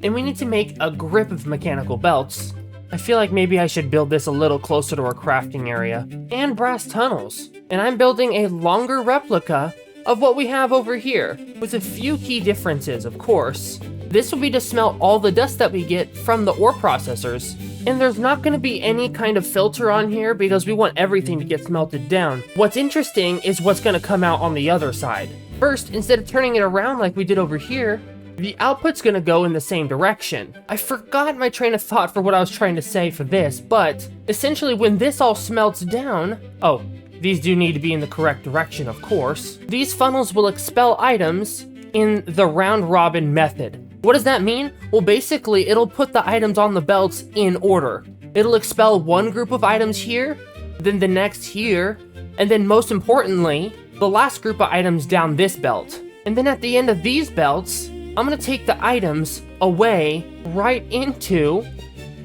S1: And we need to make a grip of mechanical belts. I feel like maybe I should build this a little closer to our crafting area. And brass tunnels. And I'm building a longer replica of what we have over here, with a few key differences, of course. This will be to smelt all the dust that we get from the ore processors. And there's not going to be any kind of filter on here because we want everything to get smelted down. What's interesting is what's going to come out on the other side. First, instead of turning it around like we did over here, the output's gonna go in the same direction. I forgot my train of thought for what I was trying to say for this, but essentially when this all smelts down, oh, these do need to be in the correct direction, of course. These funnels will expel items in the round robin method. What does that mean? Well, basically, it'll put the items on the belts in order. It'll expel one group of items here, then the next here, and then most importantly, the last group of items down this belt. And then at the end of these belts, I'm gonna take the items away right into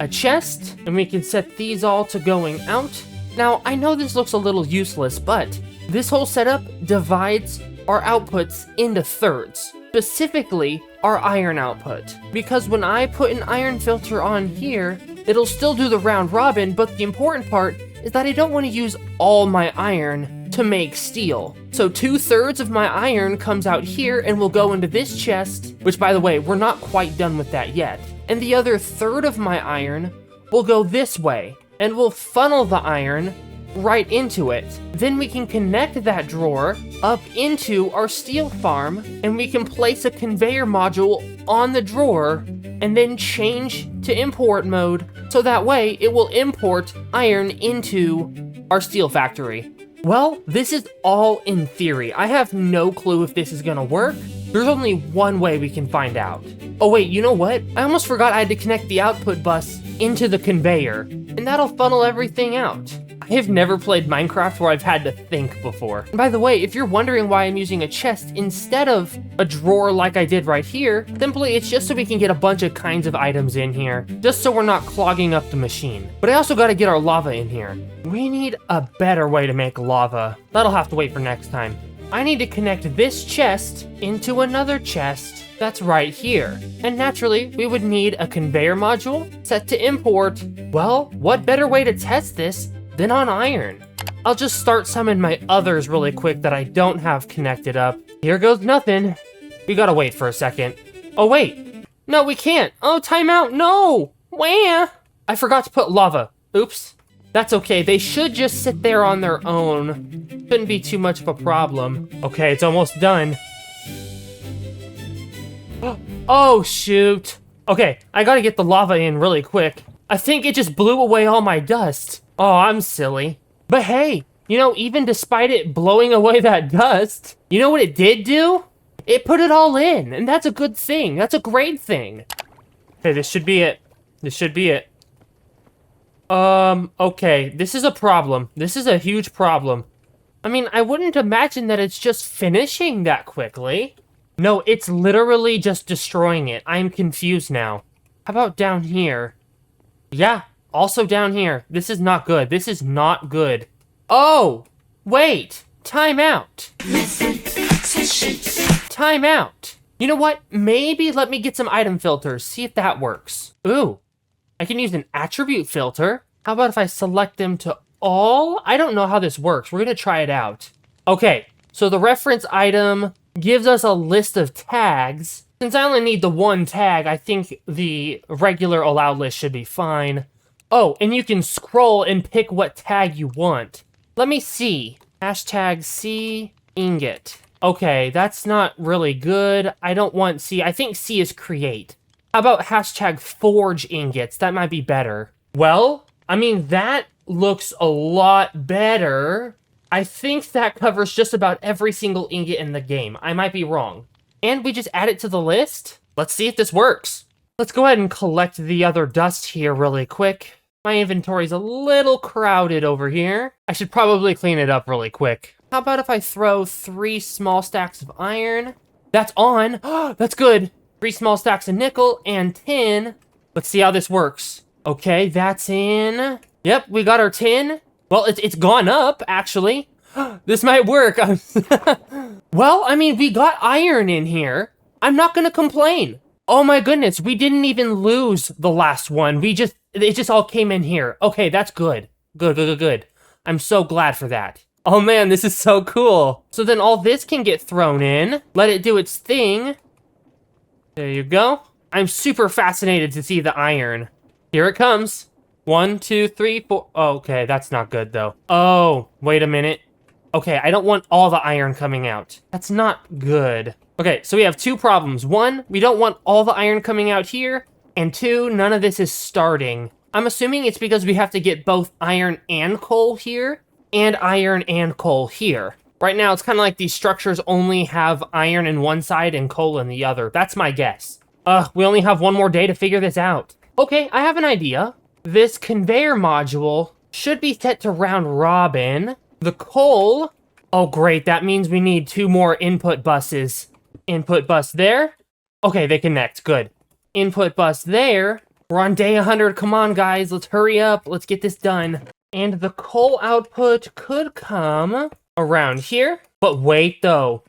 S1: a chest, and we can set these all to going out. Now, I know this looks a little useless, but this whole setup divides our outputs into thirds, specifically our iron output. Because when I put an iron filter on here, it'll still do the round robin, but the important part is that I don't want to use all my iron to make steel. So 2/3 of my iron comes out here and will go into this chest, which by the way, we're not quite done with that yet. And the other 1/3 of my iron will go this way, and we'll funnel the iron right into it. Then we can connect that drawer up into our steel farm, and we can place a conveyor module on the drawer, and then change to import mode, so that way it will import iron into our steel factory. Well, this is all in theory. I have no clue if this is gonna work. There's only one way we can find out. Oh wait, you know what? I almost forgot I had to connect the output bus into the conveyor, and that'll funnel everything out. I have never played Minecraft where I've had to think before. And by the way, if you're wondering why I'm using a chest instead of a drawer like I did right here, simply it's just so we can get a bunch of kinds of items in here, just so we're not clogging up the machine. But I also gotta get our lava in here. We need a better way to make lava. That'll have to wait for next time. I need to connect this chest into another chest that's right here. And naturally, we would need a conveyor module set to import. Well, what better way to test this than on iron? I'll just start some in my others really quick that I don't have connected up. Here goes nothing. We gotta wait for a second. Oh wait, no we can't. Oh, timeout, no! Wah! I forgot to put lava. Oops. That's okay, they should just sit there on their own. Shouldn't be too much of a problem. Okay, it's almost done. Oh shoot. Okay, I gotta get the lava in really quick. I think it just blew away all my dust. Oh, I'm silly. But hey, you know, even despite it blowing away that dust, you know what it did do? It put it all in, and that's a good thing. That's a great thing. Okay, this should be it. This should be it. Okay, this is a problem. This is a huge problem. I mean, I wouldn't imagine that it's just finishing that quickly. No, it's literally just destroying it. I'm confused now. How about down here? Yeah, also down here. This is not good. This is not good. Oh, wait. Time out. Time out. You know what? Maybe let me get some item filters. See if that works. Ooh. I can use an attribute filter. How about if I select them to all? I don't know how this works. We're gonna try it out. Okay, so the reference item gives us a list of tags. Since I only need the one tag, I think the regular allow list should be fine. Oh, and you can scroll and pick what tag you want. Let me see. Hashtag C ingot. Okay, that's not really good. I don't want C. I think C is create. How about hashtag forge ingots? That might be better. Well, I mean, that looks a lot better. I think that covers just about every single ingot in the game. I might be wrong. And we just add it to the list? Let's see if this works. Let's go ahead and collect the other dust here really quick. My inventory's a little crowded over here. I should probably clean it up really quick. How about if I throw 3 small stacks of iron? That's on. That's good. 3 small stacks of nickel and tin. Let's see how this works. Okay, that's in. Yep, we got our tin. Well, it's gone up, actually. This might work. Well, I mean, we got iron in here. I'm not gonna complain. Oh my goodness, we didn't even lose the last one. It just all came in here. Okay, that's good. Good. I'm so glad for that. Oh man, this is so cool. So then all this can get thrown in. Let it do its thing. There you go. I'm super fascinated to see the iron. Here it comes. 1, 2, 3, 4. Okay, that's not good though. Oh, wait a minute. Okay, I don't want all the iron coming out. That's not good. Okay, so we have 2 problems. 1, we don't want all the iron coming out here. And 2, none of this is starting. I'm assuming it's because we have to get both iron and coal here, and iron and coal here. Right now, it's kind of like these structures only have iron in one side and coal in the other. That's my guess. We only have 1 more day to figure this out. Okay, I have an idea. This conveyor module should be set to round robin. The coal, oh great, that means we need 2 more input buses. Input bus there. Okay, they connect, good. Input bus there. We're on day 100, come on guys, let's hurry up, let's get this done. And the coal output could come around here. But wait though,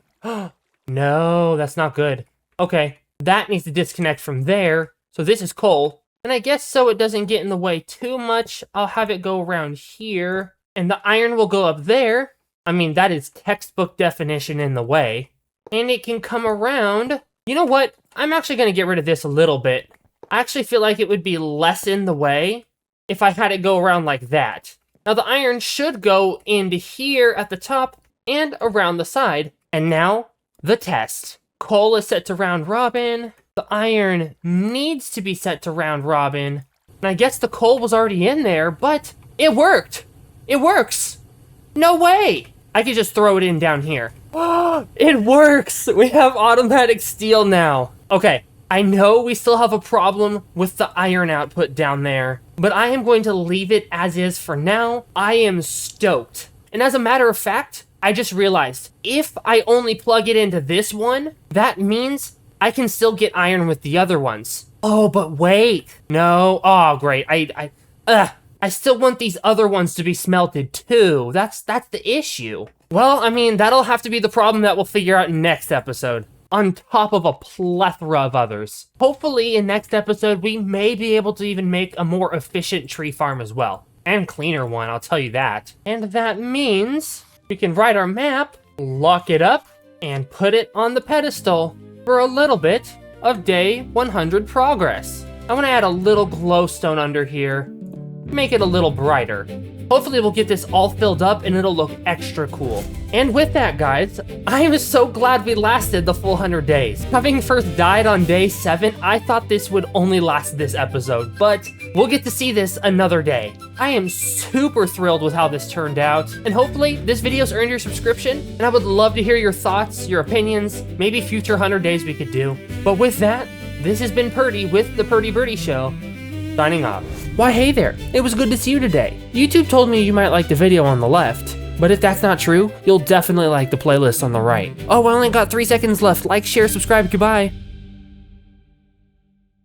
S1: no, that's not good. Okay, that needs to disconnect from there. So this is coal. And I guess so it doesn't get in the way too much, I'll have it go around here. And the iron will go up there. I mean, that is textbook definition in the way. And it can come around. You know what? I'm actually going to get rid of this a little bit. I actually feel like it would be less in the way if I had it go around like that. Now, the iron should go into here at the top and around the side. And now, the test. Coal is set to round robin. The iron needs to be set to round robin. And I guess the coal was already in there, but it worked. It works! No way! I could just throw it in down here. It works! We have automatic steel now. Okay, I know we still have a problem with the iron output down there, but I am going to leave it as is for now. I am stoked. And as a matter of fact, I just realized, if I only plug it into this one, that means I can still get iron with the other ones. Oh, but wait. No, oh great, I still want these other ones to be smelted too. That's the issue. Well, I mean, that'll have to be the problem that we'll figure out in next episode, on top of a plethora of others. Hopefully, in next episode, we may be able to even make a more efficient tree farm as well. And cleaner one, I'll tell you that. And that means we can write our map, lock it up, and put it on the pedestal for a little bit of day 100 progress. I want to add a little glowstone under here. Make it a little brighter. Hopefully we'll get this all filled up and it'll look extra cool. And with that, guys, I am so glad we lasted the full 100 days. Having first died on day 7, I thought this would only last this episode, but we'll get to see this another day. I am super thrilled with how this turned out, and hopefully this video's earned your subscription, and I would love to hear your thoughts, your opinions, maybe future 100 days we could do. But with that, this has been Purdy with the Purdy Burdy Show, signing off. Why hey there, it was good to see you today. YouTube told me you might like the video on the left, but if that's not true, you'll definitely like the playlist on the right. Oh, I only got 3 seconds left. Like, share, subscribe, goodbye.